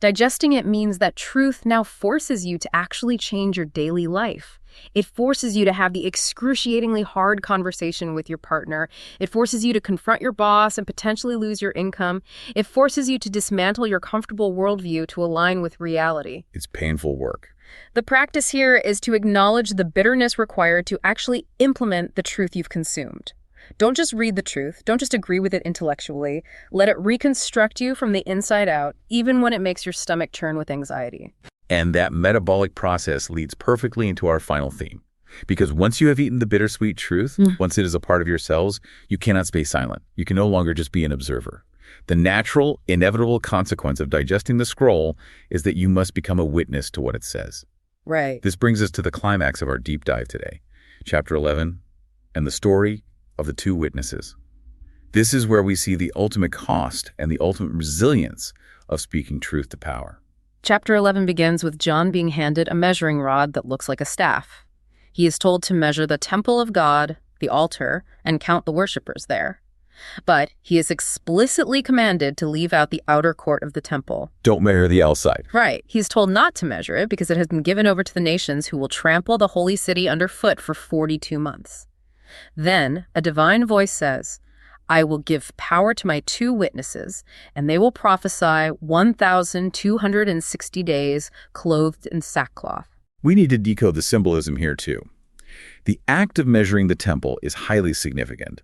Speaker 1: Digesting it means that truth now forces you to actually change your daily life. It forces you to have the excruciatingly hard conversation with your partner. It forces you to confront your boss and potentially lose your income. It forces you to dismantle your comfortable worldview to align with reality.
Speaker 2: It's painful work.
Speaker 1: The practice here is to acknowledge the bitterness required to actually implement the truth you've consumed. Don't just read the truth. Don't just agree with it intellectually. Let it reconstruct you from the inside out, even when it makes your stomach churn with anxiety.
Speaker 2: And that metabolic process leads perfectly into our final theme. Because once you have eaten the bittersweet truth, once it is a part of your cells, you cannot stay silent. You can no longer just be an observer. The natural, inevitable consequence of digesting the scroll is that you must become a witness to what it says.
Speaker 1: Right.
Speaker 2: This brings us to the climax of our deep dive today, Chapter 11, and the story of the two witnesses. This is where we see the ultimate cost and the ultimate resilience of speaking truth to power.
Speaker 1: Chapter 11 begins with John being handed a measuring rod that looks like a staff. He is told to measure the temple of God, the altar, and count the worshippers there. But he is explicitly commanded to leave out the outer court of the temple.
Speaker 2: Don't measure the outside.
Speaker 1: Right. He's told not to measure it because it has been given over to the nations who will trample the holy city underfoot for 42 months. Then a divine voice says, I will give power to my two witnesses, and they will prophesy 1,260 days clothed in sackcloth.
Speaker 2: We need to decode the symbolism here too. The act of measuring the temple is highly significant.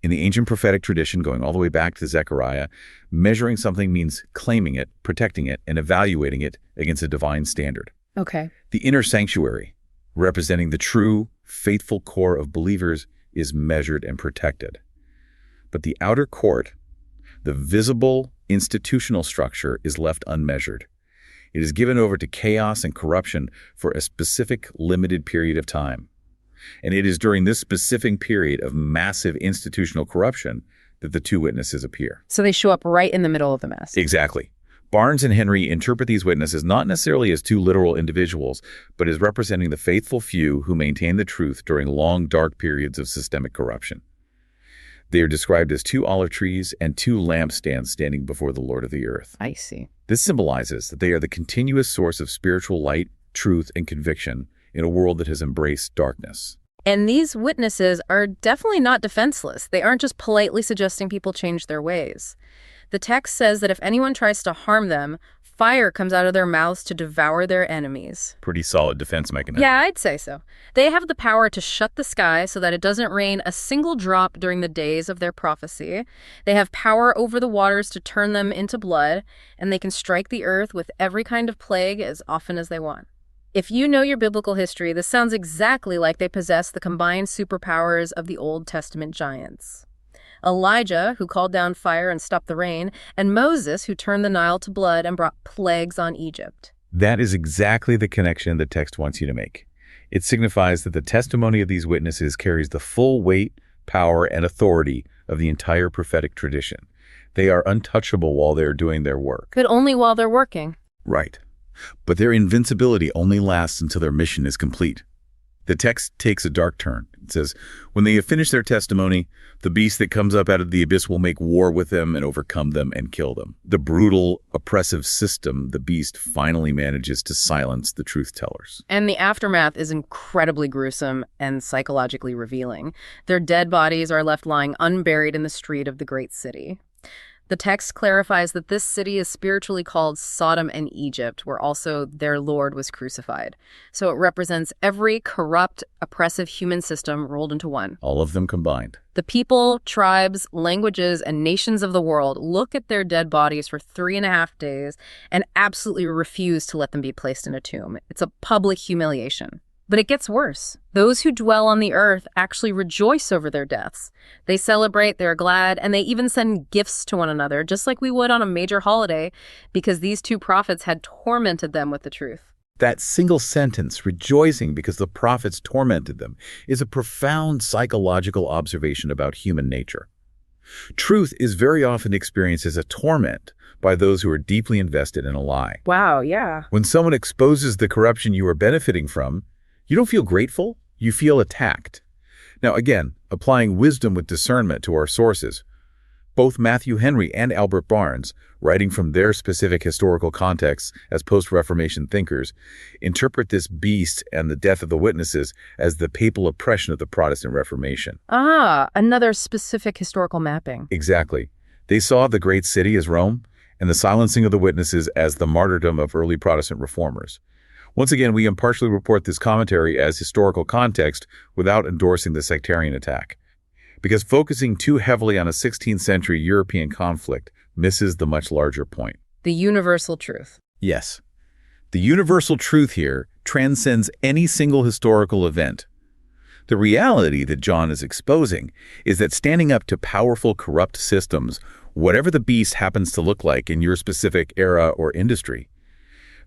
Speaker 2: In the ancient prophetic tradition, going all the way back to Zechariah, measuring something means claiming it, protecting it, and evaluating it against a divine standard.
Speaker 1: Okay.
Speaker 2: The inner sanctuary, representing the true, faithful core of believers, is measured and protected. But the outer court, the visible institutional structure, is left unmeasured. It is given over to chaos and corruption for a specific limited period of time. And it is during this specific period of massive institutional corruption that the two witnesses appear.
Speaker 1: So they show up right in the middle of the mess.
Speaker 2: Exactly. Barnes and Henry interpret these witnesses not necessarily as two literal individuals, but as representing the faithful few who maintain the truth during long, dark periods of systemic corruption. They are described as two olive trees and two lampstands standing before the Lord of the earth.
Speaker 1: I see.
Speaker 2: This symbolizes that they are the continuous source of spiritual light, truth, and conviction in a world that has embraced darkness.
Speaker 1: And these witnesses are definitely not defenseless. They aren't just politely suggesting people change their ways. The text says that if anyone tries to harm them, fire comes out of their mouths to devour their enemies.
Speaker 2: Pretty solid defense mechanism.
Speaker 1: Yeah, I'd say so. They have the power to shut the sky so that it doesn't rain a single drop during the days of their prophecy. They have power over the waters to turn them into blood, and they can strike the earth with every kind of plague as often as they want. If you know your biblical history, this sounds exactly like they possess the combined superpowers of the Old Testament giants. Elijah, who called down fire and stopped the rain, and Moses, who turned the Nile to blood and brought plagues on Egypt.
Speaker 2: That is exactly the connection the text wants you to make. It signifies that the testimony of these witnesses carries the full weight, power, and authority of the entire prophetic tradition. They are untouchable while they are doing their work.
Speaker 1: But only while they're working.
Speaker 2: Right. But their invincibility only lasts until their mission is complete. The text takes a dark turn. It says, when they have finished their testimony, the beast that comes up out of the abyss will make war with them and overcome them and kill them. The brutal, oppressive system, the beast finally manages to silence the truth-tellers.
Speaker 1: And the aftermath is incredibly gruesome and psychologically revealing. Their dead bodies are left lying unburied in the street of the great city. The text clarifies that this city is spiritually called Sodom and Egypt, where also their Lord was crucified. So it represents every corrupt, oppressive human system rolled into one.
Speaker 2: All of them combined.
Speaker 1: The people, tribes, languages, and nations of the world look at their dead bodies for 3.5 days and absolutely refuse to let them be placed in a tomb. It's a public humiliation. But it gets worse. Those who dwell on the earth actually rejoice over their deaths. They celebrate, they're glad, and they even send gifts to one another, just like we would on a major holiday, because these two prophets had tormented them with the truth.
Speaker 2: That single sentence, rejoicing because the prophets tormented them, is a profound psychological observation about human nature. Truth is very often experienced as a torment by those who are deeply invested in a lie.
Speaker 1: Wow, yeah.
Speaker 2: When someone exposes the corruption you are benefiting from, you don't feel grateful, you feel attacked. Now again, applying wisdom with discernment to our sources, both Matthew Henry and Albert Barnes, writing from their specific historical contexts as post-Reformation thinkers, interpret this beast and the death of the witnesses as the papal oppression of the Protestant Reformation.
Speaker 1: Ah, another specific historical mapping.
Speaker 2: Exactly. They saw the great city as Rome and the silencing of the witnesses as the martyrdom of early Protestant reformers. Once again, we impartially report this commentary as historical context without endorsing the sectarian attack, because focusing too heavily on a 16th century European conflict misses the much larger point.
Speaker 1: The universal truth.
Speaker 2: Yes. The universal truth here transcends any single historical event. The reality that John is exposing is that standing up to powerful, corrupt systems, whatever the beast happens to look like in your specific era or industry,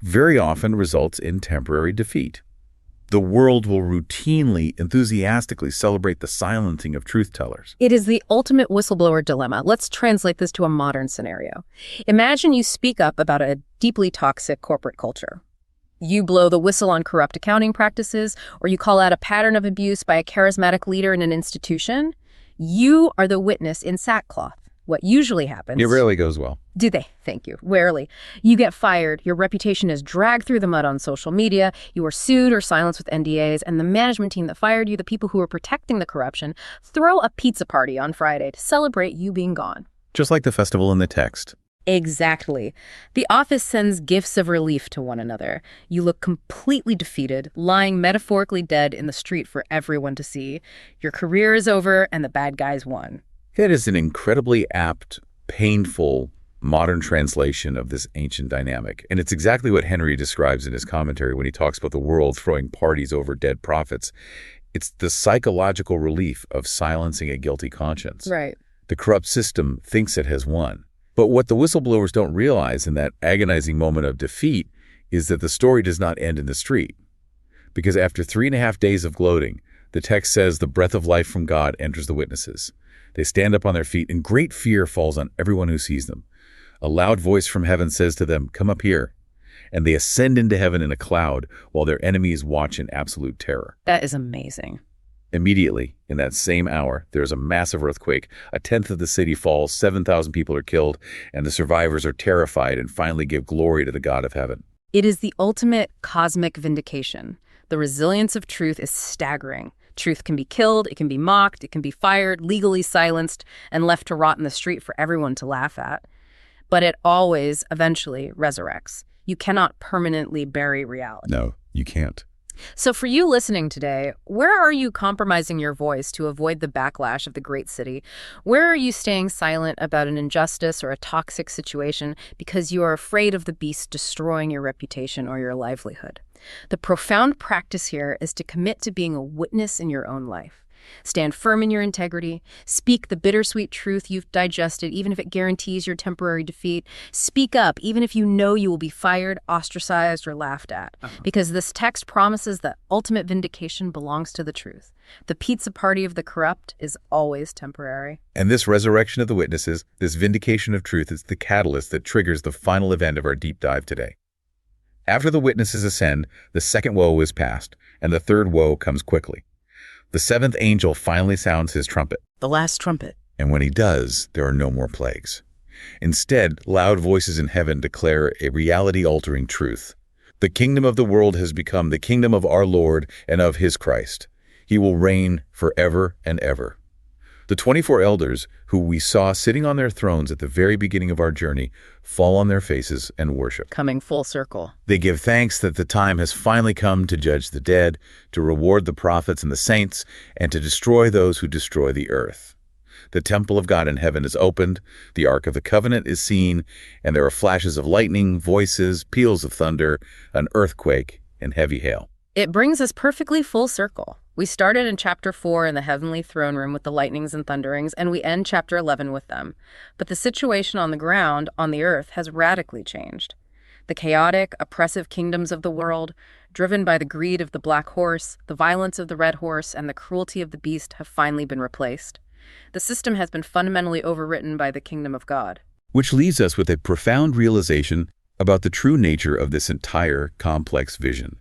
Speaker 2: very often results in temporary defeat. The world will routinely, enthusiastically celebrate the silencing of truth-tellers.
Speaker 1: It is the ultimate whistleblower dilemma. Let's translate this to a modern scenario. Imagine you speak up about a deeply toxic corporate culture. You blow the whistle on corrupt accounting practices, or you call out a pattern of abuse by a charismatic leader in an institution. You are the witness in sackcloth. What usually happens...
Speaker 2: It rarely goes well.
Speaker 1: Do they? Thank you. Rarely. You get fired, your reputation is dragged through the mud on social media, you are sued or silenced with NDAs, and the management team that fired you, the people who are protecting the corruption, throw a pizza party on Friday to celebrate you being gone.
Speaker 2: Just like the festival in the text.
Speaker 1: Exactly. The office sends gifts of relief to one another. You look completely defeated, lying metaphorically dead in the street for everyone to see. Your career is over and the bad guys won.
Speaker 2: It is an incredibly apt, painful, modern translation of this ancient dynamic. And it's exactly what Henry describes in his commentary when he talks about the world throwing parties over dead prophets. It's the psychological relief of silencing a guilty conscience.
Speaker 1: Right.
Speaker 2: The corrupt system thinks it has won. But what the whistleblowers don't realize in that agonizing moment of defeat is that the story does not end in the street. Because after 3.5 days of gloating, the text says the breath of life from God enters the witnesses. They stand up on their feet, and great fear falls on everyone who sees them. A loud voice from heaven says to them, "Come up here." And they ascend into heaven in a cloud while their enemies watch in absolute terror.
Speaker 1: That is amazing.
Speaker 2: Immediately, in that same hour, there is a massive earthquake. 1/10 of the city falls, 7,000 people are killed, and the survivors are terrified and finally give glory to the God of heaven.
Speaker 1: It is the ultimate cosmic vindication. The resilience of truth is staggering. Truth can be killed, it can be mocked, it can be fired, legally silenced, and left to rot in the street for everyone to laugh at. But it always, eventually, resurrects. You cannot permanently bury reality.
Speaker 2: No, you can't.
Speaker 1: So for you listening today, where are you compromising your voice to avoid the backlash of the great city? Where are you staying silent about an injustice or a toxic situation because you are afraid of the beast destroying your reputation or your livelihood? The profound practice here is to commit to being a witness in your own life. Stand firm in your integrity. Speak the bittersweet truth you've digested, even if it guarantees your temporary defeat. Speak up, even if you know you will be fired, ostracized, or laughed at. Because this text promises that ultimate vindication belongs to the truth. The pizza party of the corrupt is always temporary.
Speaker 2: And this resurrection of the witnesses, this vindication of truth, is the catalyst that triggers the final event of our deep dive today. After the witnesses ascend, the second woe is past, and the third woe comes quickly. The seventh angel finally sounds his trumpet.
Speaker 3: The last trumpet.
Speaker 2: And when he does, there are no more plagues. Instead, loud voices in heaven declare a reality-altering truth. The kingdom of the world has become the kingdom of our Lord and of his Christ. He will reign forever and ever. The 24 elders, who we saw sitting on their thrones at the very beginning of our journey, fall on their faces and worship.
Speaker 1: Coming full circle.
Speaker 2: They give thanks that the time has finally come to judge the dead, to reward the prophets and the saints, and to destroy those who destroy the earth. The temple of God in heaven is opened, the Ark of the Covenant is seen, and there are flashes of lightning, voices, peals of thunder, an earthquake, and heavy hail.
Speaker 1: It brings us perfectly full circle. We started in chapter 4 in the heavenly throne room with the lightnings and thunderings, and we end chapter 11 with them. But the situation on the ground, on the earth, has radically changed. The chaotic, oppressive kingdoms of the world, driven by the greed of the black horse, the violence of the red horse, and the cruelty of the beast, have finally been replaced. The system has been fundamentally overwritten by the kingdom of God.
Speaker 2: Which leaves us with a profound realization about the true nature of this entire complex vision.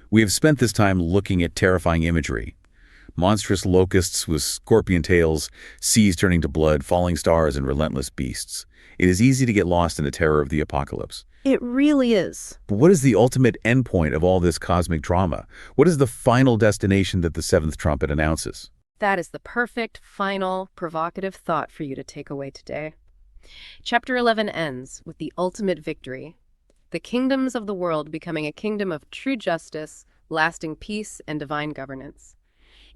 Speaker 2: We have spent this time looking at terrifying imagery. Monstrous locusts with scorpion tails, seas turning to blood, falling stars, and relentless beasts. It is easy to get lost in the terror of the apocalypse.
Speaker 3: It really is.
Speaker 2: But what is the ultimate endpoint of all this cosmic drama? What is the final destination that the seventh trumpet announces?
Speaker 1: That is the perfect, final, provocative thought for you to take away today. Chapter 11 ends with the ultimate victory. The kingdoms of the world becoming a kingdom of true justice, lasting peace, and divine governance.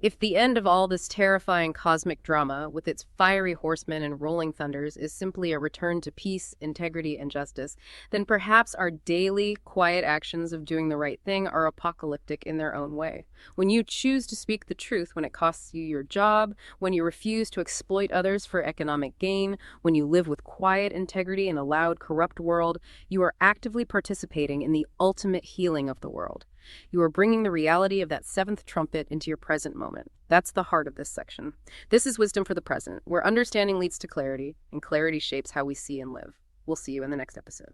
Speaker 1: If the end of all this terrifying cosmic drama, with its fiery horsemen and rolling thunders, is simply a return to peace, integrity, and justice, then perhaps our daily, quiet actions of doing the right thing are apocalyptic in their own way. When you choose to speak the truth when it costs you your job, when you refuse to exploit others for economic gain, when you live with quiet integrity in a loud, corrupt world, you are actively participating in the ultimate healing of the world. You are bringing the reality of that seventh trumpet into your present moment. That's the heart of this section. This is Wisdom for the Present, where understanding leads to clarity, and clarity shapes how we see and live. We'll see you in the next episode.